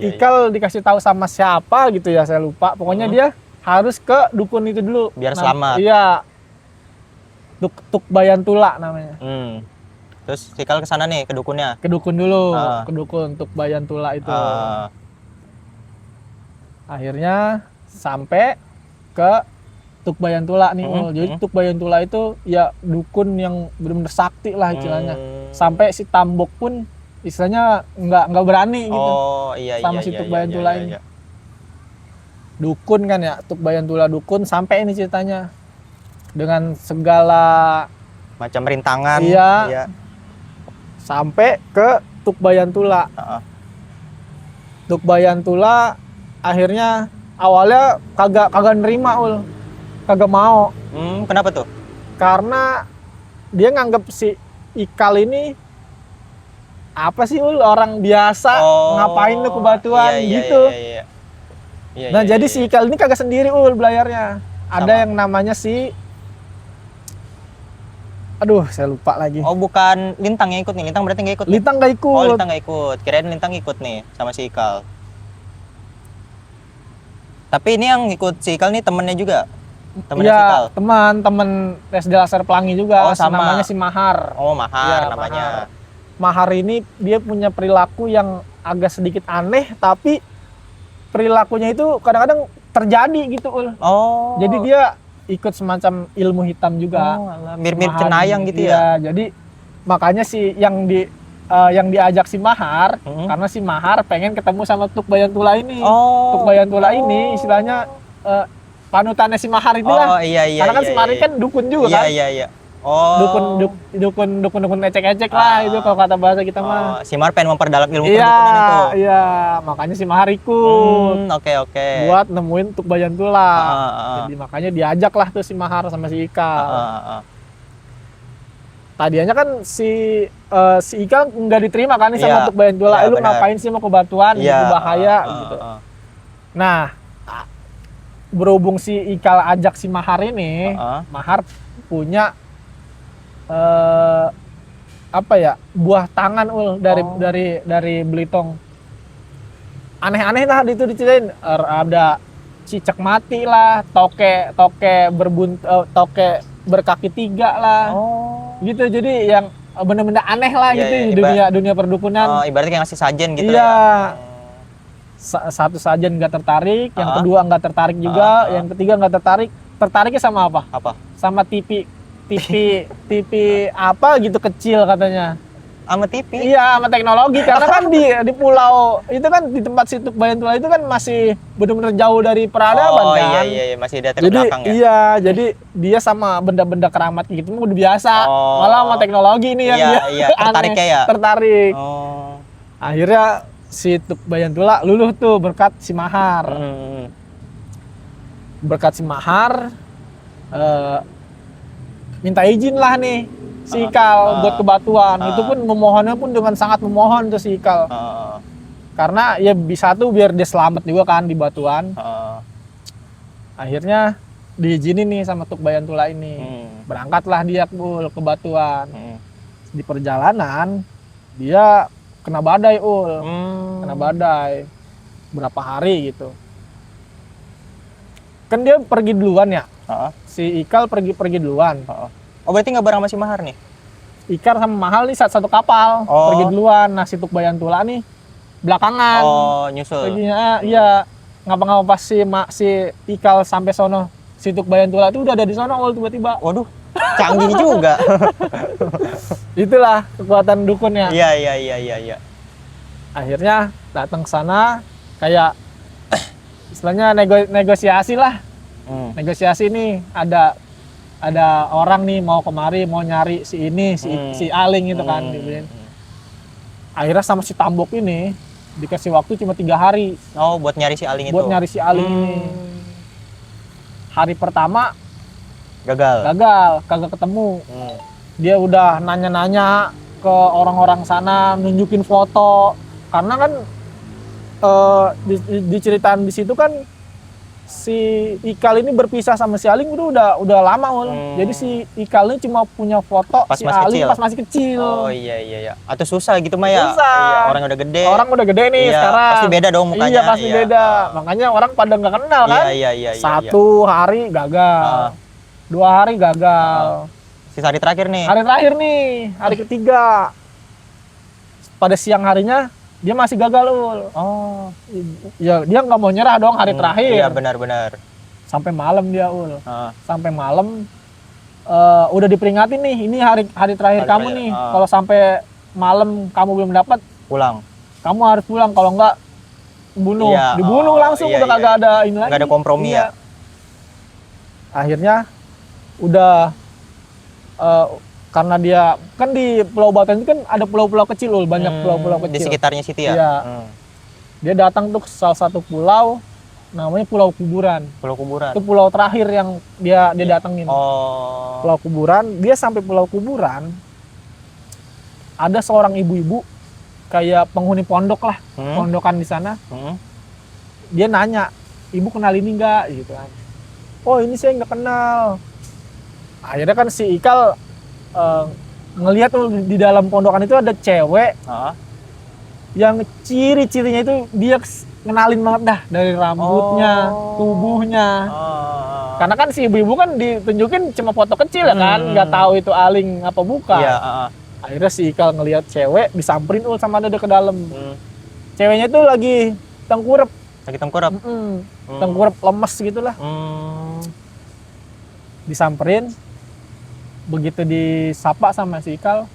[SPEAKER 2] Ikal dikasih tahu sama siapa gitu ya, saya lupa. Pokoknya dia harus ke dukun itu dulu.
[SPEAKER 1] Biar selamat.
[SPEAKER 2] Iya. Tuk Bayantula namanya.
[SPEAKER 1] Terus Ikal ke sana nih, ke dukunnya.
[SPEAKER 2] Ke dukun dulu, ke dukun Tuk Bayantula itu. Akhirnya sampai ke Tuk Bayantula nih. Jadi Tuk Bayantula itu ya dukun yang benar-benar sakti lah istilahnya. Sampai si Tambok pun istilahnya nggak berani gitu. Sama si Tuk Bayantula ini. Dukun kan ya, Tuk Bayantula dukun, sampai ini ceritanya. Dengan segala
[SPEAKER 1] macam rintangan.
[SPEAKER 2] Iya. Sampai ke Tuk Bayantula. Tuk Bayantula akhirnya awalnya kagak nerima kagak mau.
[SPEAKER 1] Kenapa tuh?
[SPEAKER 2] Karena dia nganggep si Ikal ini apa sih orang biasa, ngapain lu ke Batuan gitu.
[SPEAKER 1] Iya. Iya,
[SPEAKER 2] Nah,
[SPEAKER 1] iya,
[SPEAKER 2] jadi
[SPEAKER 1] iya,
[SPEAKER 2] si
[SPEAKER 1] iya.
[SPEAKER 2] Ikal ini kagak sendiri belayarnya. Ada
[SPEAKER 1] Sama.
[SPEAKER 2] yang namanya si, aduh saya lupa lagi.
[SPEAKER 1] Oh, bukan Lintang yang ikut nih. Lintang berarti nggak ikut nih?
[SPEAKER 2] Lintang gak ikut.
[SPEAKER 1] Oh, Lintang nggak ikut. Kirain Lintang ikut nih sama si Ikal. Tapi ini yang ikut si Ikal nih temennya juga. Temennya si Ikal.
[SPEAKER 2] Iya, teman-teman SD Laser Pelangi juga.
[SPEAKER 1] Oh, sama.
[SPEAKER 2] Namanya si Mahar.
[SPEAKER 1] Oh, Mahar
[SPEAKER 2] Iya,
[SPEAKER 1] namanya.
[SPEAKER 2] Mahar ini dia punya perilaku yang agak sedikit aneh, tapi perilakunya itu kadang-kadang terjadi gitu, Ul.
[SPEAKER 1] Oh.
[SPEAKER 2] Jadi dia ikut semacam ilmu hitam juga.
[SPEAKER 1] Oh, alah. Mirip-mirip
[SPEAKER 2] Mahar
[SPEAKER 1] cenayang
[SPEAKER 2] ini.
[SPEAKER 1] gitu ya.
[SPEAKER 2] Iya, jadi makanya si yang diajak si Mahar, karena si Mahar pengen ketemu sama Tuk Bayantula ini.
[SPEAKER 1] Oh.
[SPEAKER 2] Tuk Bayantula ini istilahnya panutannya si Mahar itulah.
[SPEAKER 1] Oh, iya, iya.
[SPEAKER 2] Karena kan
[SPEAKER 1] iya,
[SPEAKER 2] si Mahar
[SPEAKER 1] iya.
[SPEAKER 2] kan dukun juga
[SPEAKER 1] Iya,
[SPEAKER 2] kan.
[SPEAKER 1] iya, iya. Oh.
[SPEAKER 2] Dukun ecek-ecek lah itu kalau kata bahasa kita mah.
[SPEAKER 1] Si Mahar pengen memperdalam ilmu
[SPEAKER 2] Iya,
[SPEAKER 1] perdukunan itu.
[SPEAKER 2] iya, makanya si Mahar ikut
[SPEAKER 1] Oke, oke.
[SPEAKER 2] buat nemuin Tuk Bayantula.
[SPEAKER 1] Heeh.
[SPEAKER 2] Jadi makanya diajak lah tuh si Mahar sama si Ikal.
[SPEAKER 1] Heeh.
[SPEAKER 2] Tadinya kan si Ikal nggak diterima kan nih
[SPEAKER 1] Iya,
[SPEAKER 2] sama Tuk Bayantula.
[SPEAKER 1] iya,
[SPEAKER 2] Lu
[SPEAKER 1] benar.
[SPEAKER 2] ngapain sih mau ke Batuan?
[SPEAKER 1] Iya.
[SPEAKER 2] Itu bahaya gitu. Nah, berhubung si Ikal ajak si Mahar ini, Mahar punya apa ya, buah tangan dari Belitung. Aneh-aneh lah itu diceritain. Ada cicak mati lah, toke berkaki 3 lah.
[SPEAKER 1] Oh.
[SPEAKER 2] Gitu, jadi yang bener-bener aneh lah
[SPEAKER 1] Iya,
[SPEAKER 2] gitu
[SPEAKER 1] iya,
[SPEAKER 2] di dunia perdukunan.
[SPEAKER 1] Oh, ibaratnya kayak ngasih sajen gitu
[SPEAKER 2] Iya.
[SPEAKER 1] ya.
[SPEAKER 2] Satu sajen nggak tertarik, yang kedua nggak tertarik juga, yang ketiga nggak tertarik. Tertariknya sama apa?
[SPEAKER 1] Apa?
[SPEAKER 2] Sama TV apa gitu kecil katanya.
[SPEAKER 1] Sama TV?
[SPEAKER 2] Iya, sama teknologi, karena kan di pulau itu kan, di tempat situ Bayantula itu kan masih benar-benar jauh dari peradaban
[SPEAKER 1] Oh,
[SPEAKER 2] kan.
[SPEAKER 1] iya, masih di
[SPEAKER 2] Jadi
[SPEAKER 1] belakang ya.
[SPEAKER 2] iya, jadi dia sama benda-benda keramat gitu udah biasa.
[SPEAKER 1] Oh.
[SPEAKER 2] Malah sama teknologi ini yang dia
[SPEAKER 1] Iya, tertariknya
[SPEAKER 2] aneh,
[SPEAKER 1] ya.
[SPEAKER 2] tertarik.
[SPEAKER 1] Oh.
[SPEAKER 2] Akhirnya si Tuk Bayantula luluh tuh berkat si Mahar. Berkat si Mahar minta izin lah nih si Ikal buat ke Batuan. Itu pun memohonnya pun dengan sangat memohon tuh si Ikal. Karena ya bisa tuh biar dia selamat juga kan di Batuan. Akhirnya diizinin nih sama Tuk Bayantula ini. Berangkatlah dia ke Batuan. Di perjalanan dia kena badai, kena badai berapa hari gitu. Kan dia pergi duluan ya. Si Ikal pergi duluan.
[SPEAKER 1] Oh, berarti nggak bareng sama si Mahar nih?
[SPEAKER 2] Ikal sama Mahal nih satu kapal, pergi duluan. Nah, si Tuk Bayantula nih belakangan.
[SPEAKER 1] Oh, nyusul.
[SPEAKER 2] Perginya iya, ngapa-ngapa pas si Ikal sampai sono, si Tuk Bayantula itu udah ada di sono tiba-tiba.
[SPEAKER 1] Waduh, canggih juga.
[SPEAKER 2] Itulah kekuatan dukunnya.
[SPEAKER 1] Iya.
[SPEAKER 2] Akhirnya datang ke sana kayak istilahnya negosiasi lah. Negosiasi nih, ada orang nih mau kemari mau nyari si ini si Aling itu kan. Akhirnya sama si Tambok ini dikasih waktu cuma 3 hari.
[SPEAKER 1] Oh, buat nyari si Aling itu.
[SPEAKER 2] Buat nyari si Aling ini. Hari pertama
[SPEAKER 1] gagal,
[SPEAKER 2] kagak ketemu. Dia udah nanya-nanya ke orang-orang sana, nunjukin foto. Karena kan diceritain di situ kan si Ikal ini berpisah sama si Aling udah lama. Jadi si Ikal ini cuma punya foto
[SPEAKER 1] pas
[SPEAKER 2] si
[SPEAKER 1] masih
[SPEAKER 2] Aling
[SPEAKER 1] kecil.
[SPEAKER 2] pas masih kecil.
[SPEAKER 1] Oh iya. Atau susah gitu mah ya.
[SPEAKER 2] Susah.
[SPEAKER 1] Iya, orang udah gede.
[SPEAKER 2] Orang udah gede nih sekarang.
[SPEAKER 1] Pasti beda dong mukanya.
[SPEAKER 2] Iya pasti beda. Makanya orang pada nggak kenal kan.
[SPEAKER 1] Iya.
[SPEAKER 2] 1 hari gagal. 2 hari gagal.
[SPEAKER 1] Sisa hari terakhir nih.
[SPEAKER 2] Hari terakhir nih, hari ketiga. Pada siang harinya dia masih gagal,
[SPEAKER 1] Oh.
[SPEAKER 2] Ya dia nggak mau nyerah dong hari terakhir.
[SPEAKER 1] Iya benar.
[SPEAKER 2] Sampai malam dia, Sampai malam udah diperingatin nih, ini hari terakhir kamu nih. Kalau sampai malam kamu belum dapat,
[SPEAKER 1] pulang.
[SPEAKER 2] Kamu harus pulang, kalau nggak bunuh.
[SPEAKER 1] Iya,
[SPEAKER 2] Dibunuh langsung, udah kagak ada ini lagi.
[SPEAKER 1] Nggak ada kompromi ya.
[SPEAKER 2] Akhirnya udah karena dia kan di Pulau Batuan itu kan ada pulau-pulau kecil, banyak pulau-pulau kecil
[SPEAKER 1] di sekitarnya situ ya.
[SPEAKER 2] Iya. Dia datang tuh ke salah satu pulau namanya Pulau Kuburan.
[SPEAKER 1] Pulau Kuburan.
[SPEAKER 2] Itu pulau terakhir yang dia datengin.
[SPEAKER 1] Oh.
[SPEAKER 2] Pulau Kuburan, dia sampai Pulau Kuburan ada seorang ibu-ibu kayak penghuni pondok lah, pondokan di sana. Dia nanya ibu kenal ini enggak gitu kan. Oh ini saya nggak kenal. Akhirnya kan si Ikal ngelihat tuh di dalam pondokan itu ada cewek yang ciri-cirinya itu dia kenalin banget dah dari rambutnya, tubuhnya. Karena kan si ibu-ibu kan ditunjukin cuma foto kecil ya kan, nggak tahu itu Aling apa bukan.
[SPEAKER 1] Iya,
[SPEAKER 2] Akhirnya si Ikal ngelihat cewek disamperin sama dia ke dalam. Ceweknya tuh lagi tengkurap. Tengkurap lemes gitulah. Disamperin. Begitu disapa sama si Ikal,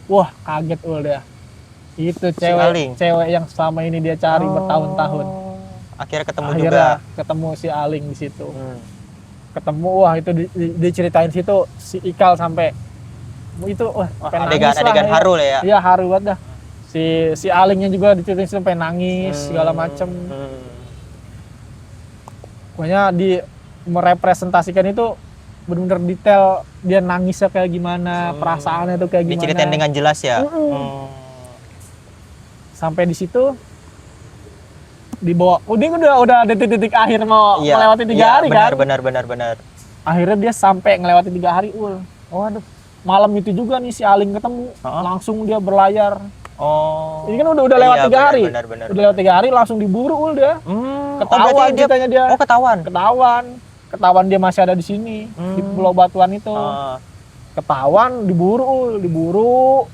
[SPEAKER 2] wah kaget dia. Itu cewek yang selama ini dia cari bertahun-tahun.
[SPEAKER 1] Akhirnya juga.
[SPEAKER 2] Ketemu si Aling di situ. Ketemu, wah itu diceritain situ si Ikal sampai itu
[SPEAKER 1] adegan haru lah ya.
[SPEAKER 2] Iya haru banget dah. Si Alingnya juga diceritain sampai nangis segala macem. Pokoknya merepresentasikan itu benar-benar detail, dia nangisnya kayak gimana, perasaannya tuh kayak gimana.
[SPEAKER 1] Diceritain dengan jelas ya.
[SPEAKER 2] Sampai di situ dibawa. Udah detik-detik akhir mau melewati 3 hari kan.
[SPEAKER 1] Benar.
[SPEAKER 2] Akhirnya dia sampai ngelewati 3 hari, Waduh. Malam itu juga nih si Aling ketemu, langsung dia berlayar. Ini kan udah lewat 3 hari.
[SPEAKER 1] Benar.
[SPEAKER 2] Udah lewat 3 hari langsung diburu dia. Ketahuan ceritanya dia. Ketahuan dia masih ada di sini, di Pulau Batuan itu. Ketahuan, diburu.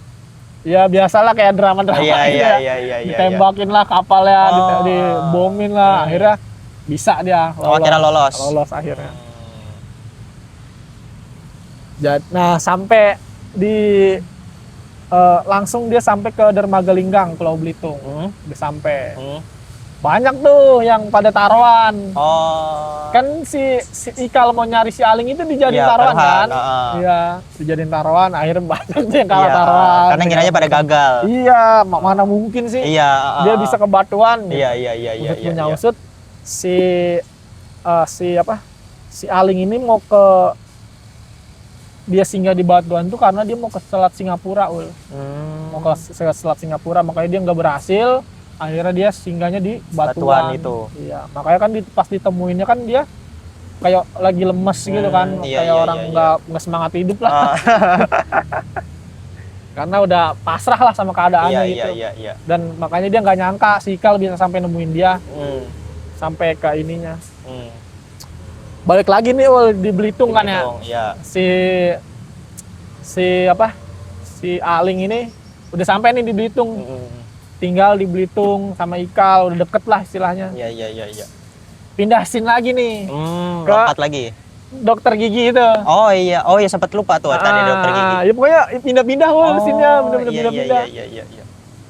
[SPEAKER 2] Ya biasalah kayak drama-drama.
[SPEAKER 1] Iya.
[SPEAKER 2] Ditembakin lah kapalnya, dibomin lah. Akhirnya bisa dia
[SPEAKER 1] akhirnya lolos.
[SPEAKER 2] Lolos akhirnya. Nah sampai langsung dia sampai ke Dermaga Linggang, Pulau Belitung. Udah sampai. Banyak tuh yang pada taruhan. Kan si Ikal mau nyari si Aling itu dijadiin taruhan kan? Iya, dijadiin taruhan. Akhirnya banyak tuh yang kalah taruhan.
[SPEAKER 1] Karena ngiranya pada gagal.
[SPEAKER 2] Iya, mana mungkin sih?
[SPEAKER 1] Iya.
[SPEAKER 2] Dia bisa ke Batuan.
[SPEAKER 1] Iya.
[SPEAKER 2] Punya usut si Aling ini mau dia singgah di Batuan tuh karena dia mau ke Selat Singapura, mau ke Selat Singapura, makanya dia nggak berhasil. Akhirnya dia singgahnya di Batuan
[SPEAKER 1] itu.
[SPEAKER 2] Iya, makanya kan pas ditemuinnya kan dia kayak lagi lemes gitu kan, kayak orang nggak semangat hidup lah. Karena udah pasrah lah sama keadaannya gitu.
[SPEAKER 1] Iya.
[SPEAKER 2] Dan makanya dia nggak nyangka si Ikal bisa sampai nemuin dia, sampai ke ininya. Balik lagi nih di Belitung kan ya.
[SPEAKER 1] Iya.
[SPEAKER 2] Si Aling ini udah sampai nih di Belitung. Tinggal di Belitung sama Ikal, udah deket lah istilahnya.
[SPEAKER 1] Iya.
[SPEAKER 2] Pindah scene lagi nih.
[SPEAKER 1] Lompat lagi.
[SPEAKER 2] Dokter gigi itu.
[SPEAKER 1] Oh iya sempat lupa tuh tadi dokter gigi.
[SPEAKER 2] Ya pokoknya pindah-pindah scene-nya, bener-bener pindah.
[SPEAKER 1] Iya.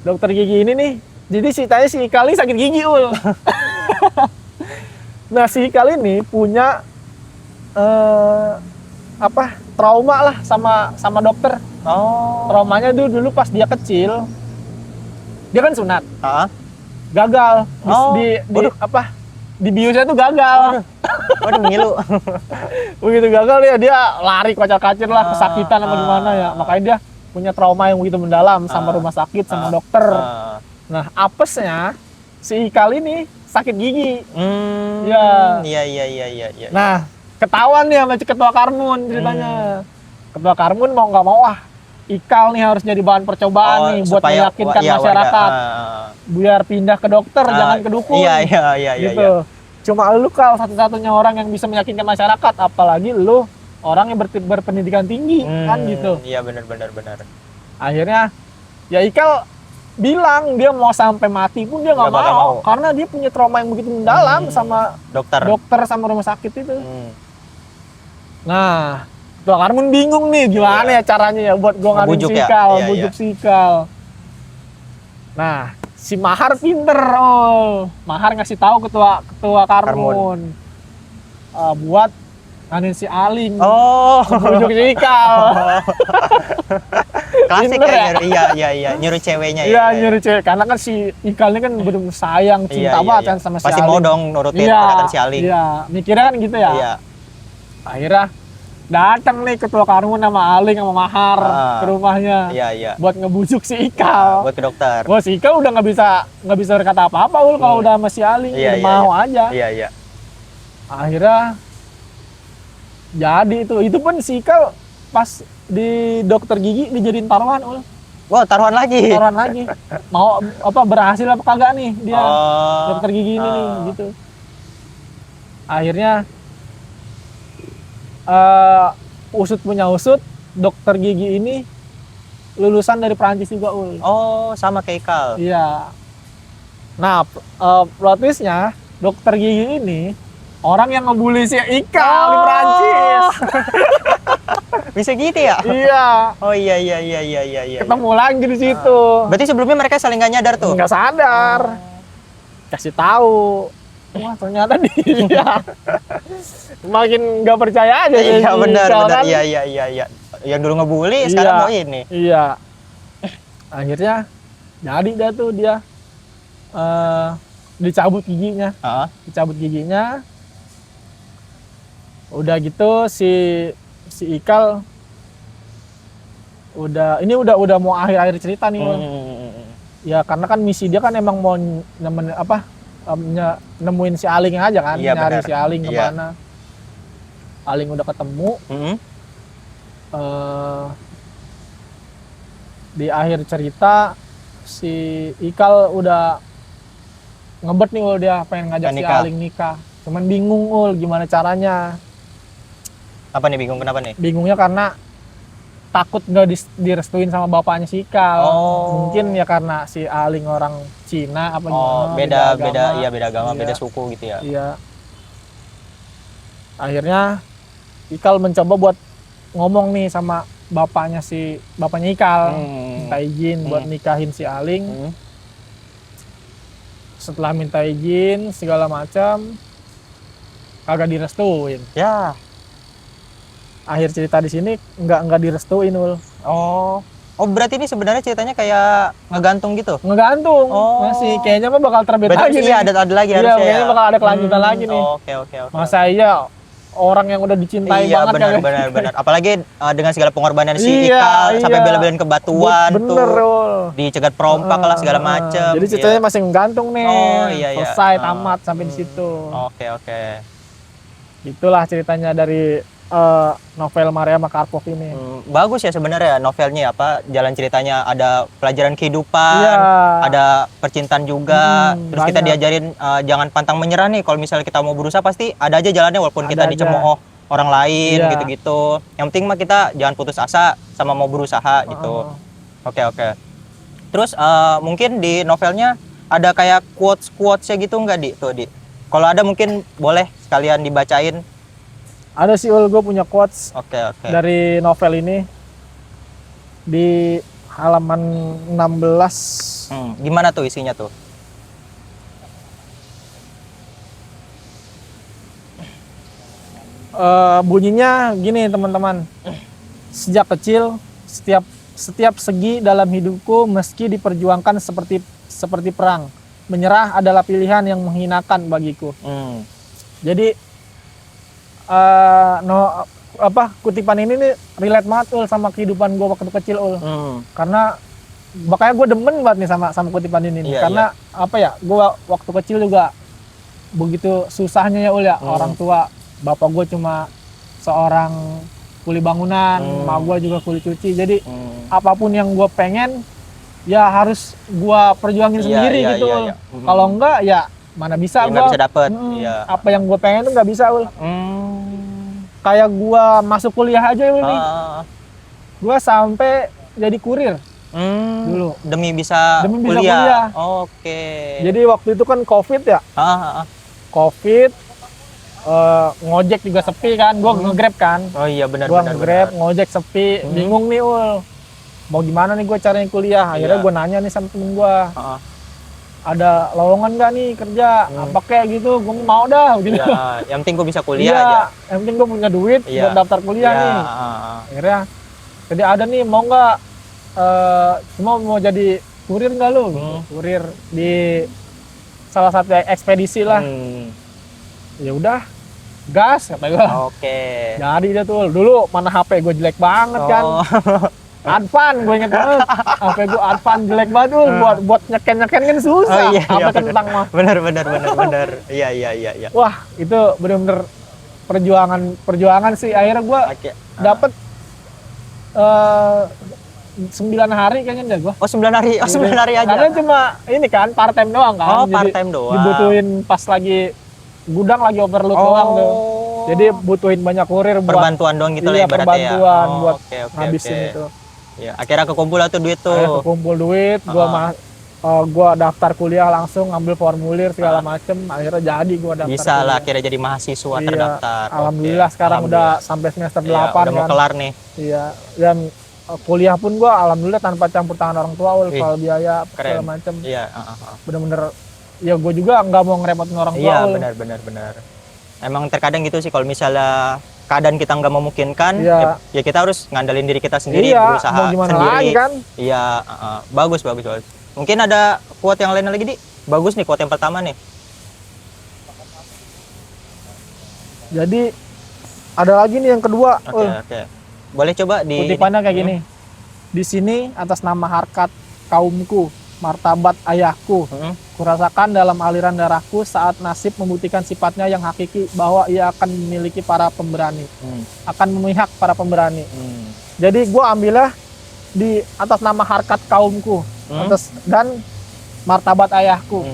[SPEAKER 2] Dokter gigi ini nih, jadi ceritanya si Ikal ini sakit gigi Nah si Ikal ini punya trauma lah sama dokter. Traumanya dulu pas dia kecil. Dia kan sunat, gagal, di biusnya tuh gagal.
[SPEAKER 1] Waduh ngilu.
[SPEAKER 2] Begitu gagal dia lari kocar-kacir lah, kesakitan apa gimana ya. Makanya dia punya trauma yang begitu mendalam sama rumah sakit, sama dokter. Nah apesnya si Ikal ini sakit gigi.
[SPEAKER 1] Iya.
[SPEAKER 2] Nah ketahuan nih sama Ketua Karmun ceritanya. Ketua Karmun mau nggak mau Ikal nih harus jadi bahan percobaan nih buat meyakinkan masyarakat biar pindah ke dokter, jangan ke dukun.
[SPEAKER 1] Iya.
[SPEAKER 2] Gitu. Cuma lu Kal satu-satunya orang yang bisa meyakinkan masyarakat, apalagi lu orang yang berpendidikan tinggi kan gitu.
[SPEAKER 1] Iya benar.
[SPEAKER 2] Akhirnya ya Ikal bilang dia mau sampai mati pun dia nggak mau karena dia punya trauma yang begitu mendalam sama dokter sama rumah sakit itu. Nah Ketua Karmun bingung nih gimana ya caranya ya buat gua ngaduin si Ikal, bujuk si Ikal. Nah, si Mahar pinter, Mahar ngasih tahu Ketua Karmun. Buat ngaduin si Aling. Bujuk si Ikal.
[SPEAKER 1] Klasik ya, nyuruh ceweknya ya.
[SPEAKER 2] Iya, nyuruh cewek. Karena kan si Ikal ini kan bener-bener sayang, cinta banget kan sama si Aling.
[SPEAKER 1] Pasti mau dong nurutin perkataan si Aling.
[SPEAKER 2] Iya, mikirnya kan gitu ya.
[SPEAKER 1] Iya.
[SPEAKER 2] Akhirnya datang nih Ketua Karmun sama Aling sama Mahar ke rumahnya.
[SPEAKER 1] Iya.
[SPEAKER 2] Buat ngebujuk si Ikal.
[SPEAKER 1] Buat ke dokter.
[SPEAKER 2] Bos Ikal udah nggak bisa berkata apa-apa kalau udah sama si Aling. Mau aja.
[SPEAKER 1] Iya.
[SPEAKER 2] Akhirnya jadi itu pun si Ikal pas di dokter gigi dijadiin taruhan ul.
[SPEAKER 1] Wah, taruhan lagi.
[SPEAKER 2] Taruhan lagi. Mau apa berhasil apa kagak nih dia
[SPEAKER 1] Oh.
[SPEAKER 2] dokter gigi ini nih gitu. Akhirnya usut punya usut, dokter gigi ini lulusan dari Perancis juga ul.
[SPEAKER 1] Oh, sama kayak Ikal.
[SPEAKER 2] Iya. Nah, plot twist-nya dokter gigi ini orang yang ngebully si Ikal di Perancis.
[SPEAKER 1] Bisa gitu ya?
[SPEAKER 2] Iya.
[SPEAKER 1] Oh iya.
[SPEAKER 2] Ketemu lagi di situ.
[SPEAKER 1] Berarti sebelumnya mereka saling nggak nyadar tuh?
[SPEAKER 2] Nggak sadar. Kasih tahu. Wah, ternyata dia. Makin nggak percaya aja.
[SPEAKER 1] Iya,
[SPEAKER 2] si
[SPEAKER 1] benar.
[SPEAKER 2] Ikal kan.
[SPEAKER 1] Iya. Yang dulu ngebully, sekarang mau ini.
[SPEAKER 2] Iya. Akhirnya jadi dah tuh dia dicabut giginya. Dicabut giginya. Udah gitu si Ikal udah mau akhir cerita nih. Ya karena kan misi dia kan emang mau nemuin si Aling aja kan,
[SPEAKER 1] iya,
[SPEAKER 2] nyari
[SPEAKER 1] benar.
[SPEAKER 2] si Aling
[SPEAKER 1] Iya.
[SPEAKER 2] kemana. Aling udah ketemu. Di akhir cerita si Ikal udah ngebet nih ul, dia pengen ngajak si Aling nikah. Cuman bingung ul gimana caranya.
[SPEAKER 1] Apa nih, bingung kenapa nih?
[SPEAKER 2] Bingungnya karena takut nggak direstuin sama bapaknya si Ikal.
[SPEAKER 1] Oh.
[SPEAKER 2] Mungkin ya karena si Aling orang Cina apa gimana.
[SPEAKER 1] Beda agama,
[SPEAKER 2] Iya.
[SPEAKER 1] beda suku gitu ya.
[SPEAKER 2] Iya. Akhirnya Ikal mencoba buat ngomong nih sama bapaknya Ikal. Minta izin buat nikahin si Aling. Setelah minta izin segala macam kagak direstuin.
[SPEAKER 1] Ya.
[SPEAKER 2] Akhir cerita di sini nggak direstuin ul.
[SPEAKER 1] Oh, berarti ini sebenarnya ceritanya kayak ngegantung gitu?
[SPEAKER 2] Ngegantung.
[SPEAKER 1] Oh.
[SPEAKER 2] Masih kayaknya mah bakal terbit
[SPEAKER 1] Berarti
[SPEAKER 2] lagi
[SPEAKER 1] iya,
[SPEAKER 2] nih.
[SPEAKER 1] ada lagi
[SPEAKER 2] Iya,
[SPEAKER 1] harusnya
[SPEAKER 2] kayaknya
[SPEAKER 1] ya?
[SPEAKER 2] bakal ada kelanjutan lagi nih.
[SPEAKER 1] Oke.
[SPEAKER 2] Masa iya orang yang udah dicintai
[SPEAKER 1] Iya,
[SPEAKER 2] banget
[SPEAKER 1] benar. Apalagi dengan segala pengorbanan si
[SPEAKER 2] Iya,
[SPEAKER 1] Ikal sampai
[SPEAKER 2] iya.
[SPEAKER 1] bela-belain ke batuan
[SPEAKER 2] bener
[SPEAKER 1] tuh.
[SPEAKER 2] ul.
[SPEAKER 1] Dicegat perompak lah segala macem.
[SPEAKER 2] Jadi ceritanya masih menggantung nih.
[SPEAKER 1] Oh, iya.
[SPEAKER 2] Selesai tamat sampai di situ.
[SPEAKER 1] Oke.
[SPEAKER 2] Itulah ceritanya dari novel Maria Makarovsky ini.
[SPEAKER 1] Bagus ya sebenarnya novelnya, jalan ceritanya, ada pelajaran kehidupan,
[SPEAKER 2] Iya.
[SPEAKER 1] ada percintaan juga. Terus kita
[SPEAKER 2] banyak.
[SPEAKER 1] diajarin jangan pantang menyerah nih. Kalau misalnya kita mau berusaha pasti ada aja jalannya, walaupun kita
[SPEAKER 2] Ada aja.
[SPEAKER 1] dicemooh orang lain
[SPEAKER 2] Iya.
[SPEAKER 1] gitu-gitu. Yang penting mah kita jangan putus asa sama mau berusaha gitu. Oke. Terus mungkin di novelnya ada kayak quotes-quotesnya gitu nggak Di? Tuh Di. Kalau ada mungkin boleh sekalian dibacain.
[SPEAKER 2] Ada sih ul, gue punya quotes
[SPEAKER 1] Oke.
[SPEAKER 2] dari novel ini di halaman 16.
[SPEAKER 1] Gimana tuh isinya tuh?
[SPEAKER 2] Bunyinya gini teman-teman. Sejak kecil setiap segi dalam hidupku meski diperjuangkan seperti perang. Menyerah adalah pilihan yang menghinakan bagiku. Jadi kutipan ini nih relate banget ul sama kehidupan gue waktu kecil ul. Karena makanya gue demen banget nih sama kutipan ini nih.
[SPEAKER 1] Iya,
[SPEAKER 2] Karena apa ya, gue waktu kecil juga begitu susahnya ya ul ya. Orang tua, bapak gue cuma seorang kuli bangunan, emak gue juga kuli cuci. Jadi apapun yang gue pengen ya harus gue perjuangin sendiri gitu.
[SPEAKER 1] Iya.
[SPEAKER 2] Kalau enggak ya mana bisa
[SPEAKER 1] nggak
[SPEAKER 2] gue.
[SPEAKER 1] bisa dapet. Iya.
[SPEAKER 2] Apa yang gue pengen tuh nggak bisa ul. Kayak gue masuk kuliah aja ul nih. Gue sampai jadi kurir dulu.
[SPEAKER 1] Demi bisa kuliah. Oke.
[SPEAKER 2] Jadi waktu itu kan COVID ya. COVID, ngojek juga sepi kan. Gue nge-grab kan.
[SPEAKER 1] Oh iya benar.
[SPEAKER 2] Gue nge-grab, ngojek sepi. Bingung nih ul. Mau gimana nih gue caranya kuliah. Akhirnya gue nanya nih sama temen gue. Ada lowongan gak nih kerja? Apa kayak gitu? Gue mau dah. Gitu.
[SPEAKER 1] Ya, yang penting gue bisa kuliah
[SPEAKER 2] iya,
[SPEAKER 1] aja.
[SPEAKER 2] yang penting gue punya duit buat daftar kuliah nih. Akhirnya, jadi ada nih mau nggak? Cuma mau jadi kurir nggak lu? Kurir di salah satu ekspedisi lah. Ya udah, gas kata gue.
[SPEAKER 1] Oke.
[SPEAKER 2] Jadi dia tuh dulu mana HP gue jelek banget kan. Advan gue inget banget. Sampai gue Advan jelek banget tuh buat nyeken kan susah. Apa kentang mah.
[SPEAKER 1] Bener. Iya.
[SPEAKER 2] Wah, itu bener-bener perjuangan sih. Akhirnya gue dapet 9 hari kayaknya dah gue.
[SPEAKER 1] Oh 9 hari, 9 hari aja.
[SPEAKER 2] Karena cuma ini kan part time doang kan.
[SPEAKER 1] Oh part time doang.
[SPEAKER 2] Dibutuhin pas lagi gudang lagi overload doang tuh. Jadi butuhin banyak kurir buat
[SPEAKER 1] perbantuan doang gitu lah ibaratnya ya.
[SPEAKER 2] Perbantuan buat ngabisin itu.
[SPEAKER 1] Ya, akhirnya kekumpul lah tuh duit tuh.
[SPEAKER 2] Akhirnya kekumpul duit, gua daftar kuliah langsung ngambil formulir segala macem. Akhirnya jadi gua daftar.
[SPEAKER 1] Bisa lah akhirnya jadi mahasiswa terdaftar.
[SPEAKER 2] Alhamdulillah sekarang udah sampai semester 8
[SPEAKER 1] udah mau kelar nih.
[SPEAKER 2] Iya, dan kuliah pun gua alhamdulillah tanpa campur tangan orang tua soal biaya segala macem.
[SPEAKER 1] Iya,
[SPEAKER 2] bener-bener ya gue juga nggak mau ngerepotin orang tua.
[SPEAKER 1] Iya benar. Emang terkadang gitu sih kalau misalnya keadaan kita nggak memungkinkan, ya kita harus ngandalin diri kita sendiri, berusaha
[SPEAKER 2] mau gimana
[SPEAKER 1] sendiri.
[SPEAKER 2] Lagi, kan?
[SPEAKER 1] Iya, bagus. Mungkin ada quote yang lain lagi di? Bagus nih quote yang pertama nih.
[SPEAKER 2] Jadi ada lagi nih yang kedua.
[SPEAKER 1] Oke. Boleh coba di
[SPEAKER 2] kutipannya kayak gini. Di sini atas nama harkat kaumku, martabat ayahku, kurasakan dalam aliran darahku saat nasib membuktikan sifatnya yang hakiki bahwa ia akan memiliki para pemberani, akan memihak para pemberani. Jadi gue ambillah di atas nama harkat kaumku, dan martabat ayahku.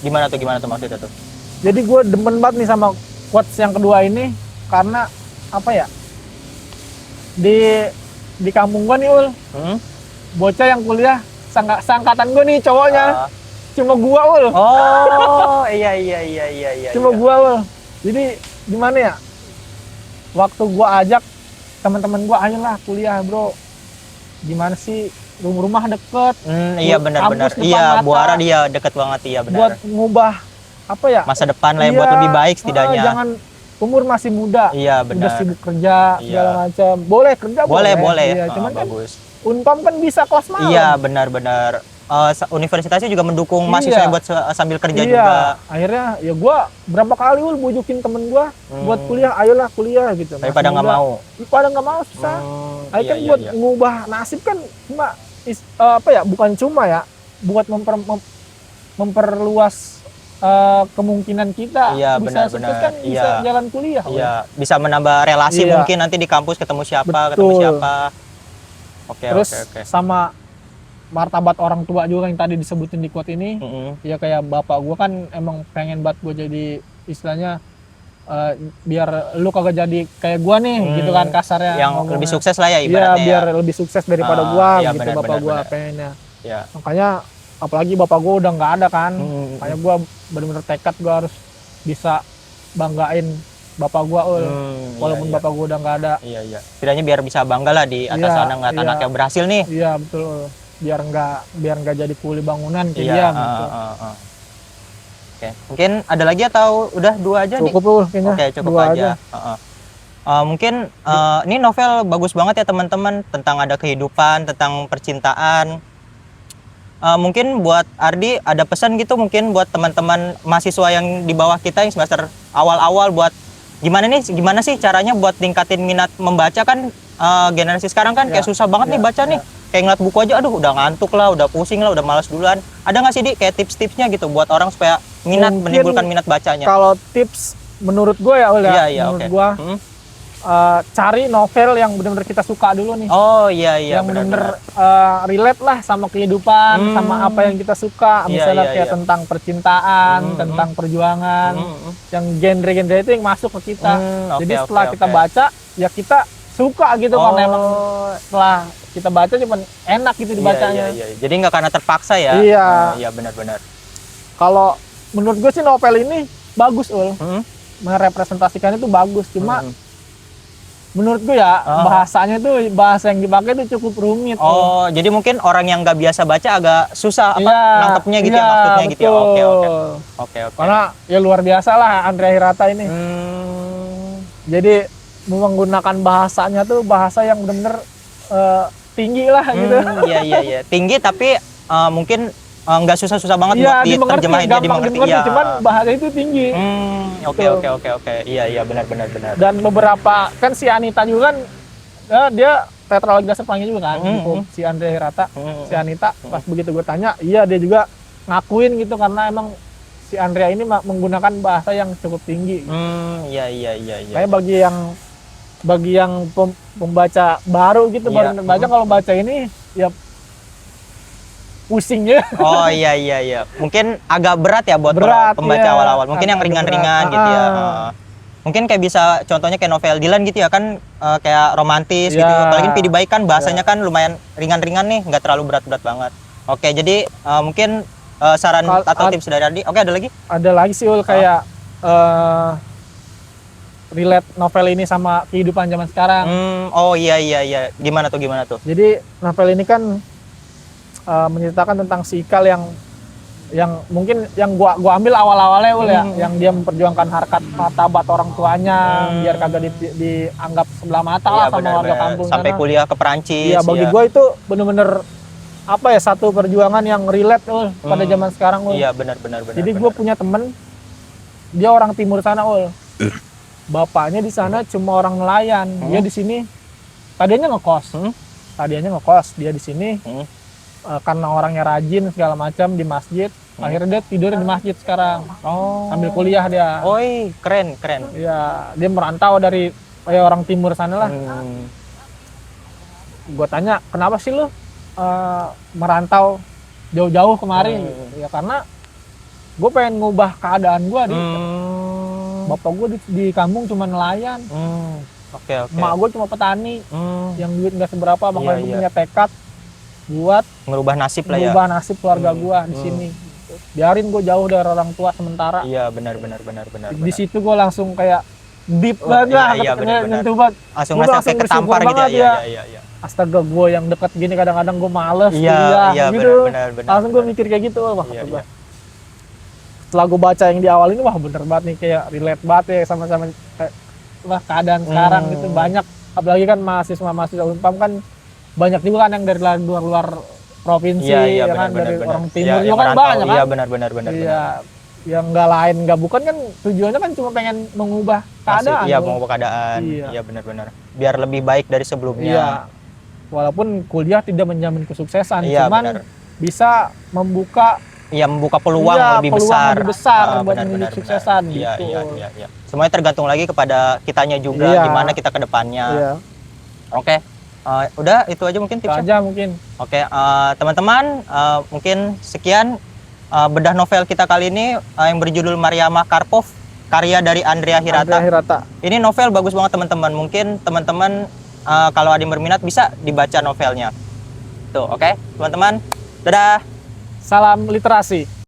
[SPEAKER 1] Gimana tuh maksudnya tuh?
[SPEAKER 2] Jadi gue demen banget nih sama quotes yang kedua ini karena apa ya? Di kampung gue nih bocah yang kuliah sangkatan gue nih cowoknya cuma gua ul.
[SPEAKER 1] Oh iya.
[SPEAKER 2] Cuma gua ul. Jadi gimana ya? Waktu gua ajak teman-teman gua, ayolah kuliah bro. Gimana sih? Rumah deket.
[SPEAKER 1] Iya benar. Iya Buara dia deket banget iya benar.
[SPEAKER 2] Buat ngubah apa ya?
[SPEAKER 1] Masa depan lah buat lebih baik setidaknya.
[SPEAKER 2] Jangan umur masih muda.
[SPEAKER 1] Iya benar.
[SPEAKER 2] Udah sibuk kerja segala macam. Boleh kerja
[SPEAKER 1] boleh.
[SPEAKER 2] Iya, cuman
[SPEAKER 1] bagus.
[SPEAKER 2] Unpam kan bisa kelas malam.
[SPEAKER 1] Iya benar. Universitasnya juga mendukung mahasiswa buat sambil kerja juga.
[SPEAKER 2] Akhirnya ya gua berapa kali bujukin temen gua buat kuliah, ayolah kuliah gitu.
[SPEAKER 1] Tapi pada nggak mau.
[SPEAKER 2] Pada nggak mau susah. Kan buat ngubah nasib kan cuma bukan cuma ya, buat memperluas kemungkinan kita bisa sukses kan bisa jalan kuliah.
[SPEAKER 1] Iya, bisa menambah relasi mungkin nanti di kampus ketemu siapa.
[SPEAKER 2] Terus sama martabat orang tua juga yang tadi disebutin di quote ini. Ya kayak bapak gue kan emang pengen banget gue jadi istilahnya biar lu kagak jadi kayak gue nih gitu kan kasarnya.
[SPEAKER 1] Yang ngomongnya lebih sukses lah ya ibaratnya.
[SPEAKER 2] Iya biar lebih sukses daripada gue gitu bapak gue pengennya. Makanya apalagi bapak gue udah nggak ada kan. Makanya gue benar-benar tekad gue harus bisa banggain bapak gua walaupun bapak gua udah nggak ada.
[SPEAKER 1] Iya. Setidaknya biar bisa bangga lah di atas anak-anak yang berhasil nih.
[SPEAKER 2] Iya betul. Biar nggak jadi kuli bangunan kayak dia gitu.
[SPEAKER 1] Oke. Mungkin ada lagi atau udah dua aja nih?
[SPEAKER 2] Cukup kayaknya.
[SPEAKER 1] Oke, cukup aja. Mungkin ini novel bagus banget ya teman-teman, tentang ada kehidupan, tentang percintaan. Mungkin buat Ardi ada pesan gitu mungkin buat teman-teman mahasiswa yang di bawah kita yang semester awal-awal buat gimana sih caranya buat tingkatin minat membaca kan. Generasi sekarang kan kayak susah banget nih baca nih. Kayak ngeliat buku aja aduh udah ngantuk lah, udah pusing lah, udah malas duluan. Ada nggak sih Di kayak tips-tipsnya gitu buat orang supaya menimbulkan minat bacanya?
[SPEAKER 2] Kalau tips menurut gue ya menurut gue cari novel yang benar-benar kita suka dulu nih.
[SPEAKER 1] Oh iya
[SPEAKER 2] yang benar-benar relate lah sama kehidupan, sama apa yang kita suka. Misalnya kayak tentang percintaan, tentang perjuangan, yang genre-genre itu yang masuk ke kita. Jadi setelah kita baca, ya kita suka gitu kan emang setelah kita baca cuma enak gitu dibacanya.
[SPEAKER 1] Iya. Jadi nggak karena terpaksa ya. Iya benar-benar.
[SPEAKER 2] Kalau menurut gue sih novel ini bagus merepresentasikan itu bagus, cuma menurut gue ya bahasanya tuh bahasa yang dipakai itu cukup rumit.
[SPEAKER 1] Jadi mungkin orang yang nggak biasa baca agak susah nangkepnya gitu ya maksudnya gitu ya. Oke.
[SPEAKER 2] Karena ya luar biasa lah Andrea Hirata ini. Jadi menggunakan bahasanya tuh bahasa yang benar-benar tinggi lah gitu.
[SPEAKER 1] Iya. Tinggi tapi mungkin nggak susah-susah banget buat diterjemahin jadi dimengerti.
[SPEAKER 2] Cuman bahasa itu tinggi.
[SPEAKER 1] Oke. Iya benar.
[SPEAKER 2] Dan beberapa kan si Anita juga kan dia tetralogi pelangi juga kan, buku si Andrea Hirata, si Anita. Pas begitu gue tanya, iya dia juga ngakuin gitu karena emang si Andrea ini menggunakan bahasa yang cukup tinggi.
[SPEAKER 1] Iya.
[SPEAKER 2] Kayak bagi yang pembaca baru gitu, baru baca, kalau baca ini ya pusingnya.
[SPEAKER 1] Oh iya. Mungkin agak berat ya buat pembaca awal-awal. Mungkin yang ringan-ringan gitu ya. Mungkin kayak bisa contohnya kayak novel Dylan gitu ya kan, kayak romantis gitu. Apalagi Pidi Baik kan bahasanya kan lumayan ringan-ringan nih, nggak terlalu berat-berat banget. Oke, jadi mungkin saran atau tips dari Ardi. Oke, ada lagi? Ada
[SPEAKER 2] lagi sih Ul, kayak relate novel ini sama kehidupan zaman sekarang.
[SPEAKER 1] Oh iya. Gimana tuh?
[SPEAKER 2] Jadi novel ini kan menceritakan tentang si Ikal yang mungkin yang gua ambil awal-awalnya Ul ya, yang dia memperjuangkan harkat martabat orang tuanya biar kagak dianggap sebelah mata lah sama warga kampung
[SPEAKER 1] sampai sana. Kuliah ke Perancis.
[SPEAKER 2] Iya, bagi gua itu bener-bener apa ya, satu perjuangan yang relate Ul pada zaman sekarang Ul.
[SPEAKER 1] Iya, benar.
[SPEAKER 2] Jadi gua punya temen, dia orang timur sana Ul. Bapaknya di sana cuma orang nelayan. Dia di sini tadinya ngekos. Dia di sini. Karena orangnya rajin segala macam di masjid, akhirnya dia tidur di masjid sekarang. Sambil kuliah dia.
[SPEAKER 1] Keren.
[SPEAKER 2] Iya, dia merantau dari orang timur sana lah. Gue tanya, kenapa sih lu merantau jauh-jauh kemari? Ya karena gue pengen ngubah keadaan gue. Bapak gue di kampung cuma nelayan.
[SPEAKER 1] Oke.
[SPEAKER 2] Emak gue cuma petani, yang duit nggak seberapa. Makanya gue punya tekad buat
[SPEAKER 1] merubah nasib
[SPEAKER 2] nasib keluarga gua di sini. Biarin gua jauh dari orang tua sementara.
[SPEAKER 1] Iya, benar.
[SPEAKER 2] Di situ gua langsung kayak deep banget, nyentuh banget.
[SPEAKER 1] Langsung kayak ketampar gitu ya. Iya.
[SPEAKER 2] Astaga, gua yang deket gini kadang-kadang gua males
[SPEAKER 1] kuliah
[SPEAKER 2] gitu.
[SPEAKER 1] Benar.
[SPEAKER 2] Langsung gua mikir kayak gitu, wah iya. Setelah gua baca yang di awal ini, wah bener banget nih, kayak relate banget ya sama-sama keadaan sekarang gitu. Banyak, apalagi kan mahasiswa Unpam kan banyak juga kan yang dari luar provinsi, kan dari orang timur juga kan banyak kan.
[SPEAKER 1] Iya, benar.
[SPEAKER 2] Iya, yang nggak lain nggak bukan kan, tujuannya kan cuma pengen mengubah keadaan.
[SPEAKER 1] Iya, mengubah keadaan. Iya, benar. Biar lebih baik dari sebelumnya.
[SPEAKER 2] Iya. Walaupun kuliah tidak menjamin kesuksesan, cuman bisa membuka
[SPEAKER 1] peluang lebih besar
[SPEAKER 2] buat menuju kesuksesan gitu.
[SPEAKER 1] Iya. Semuanya tergantung lagi kepada kitanya juga, gimana kita ke depannya.
[SPEAKER 2] Iya.
[SPEAKER 1] Oke. Udah itu aja mungkin tipsnya. Oke, teman-teman, mungkin sekian bedah novel kita kali ini yang berjudul Mariamah Karpov, karya dari Andrea Hirata. Ini novel bagus banget teman-teman. Mungkin teman-teman kalau ada yang berminat bisa dibaca novelnya. Tuh, oke, teman-teman. Dadah.
[SPEAKER 2] Salam literasi.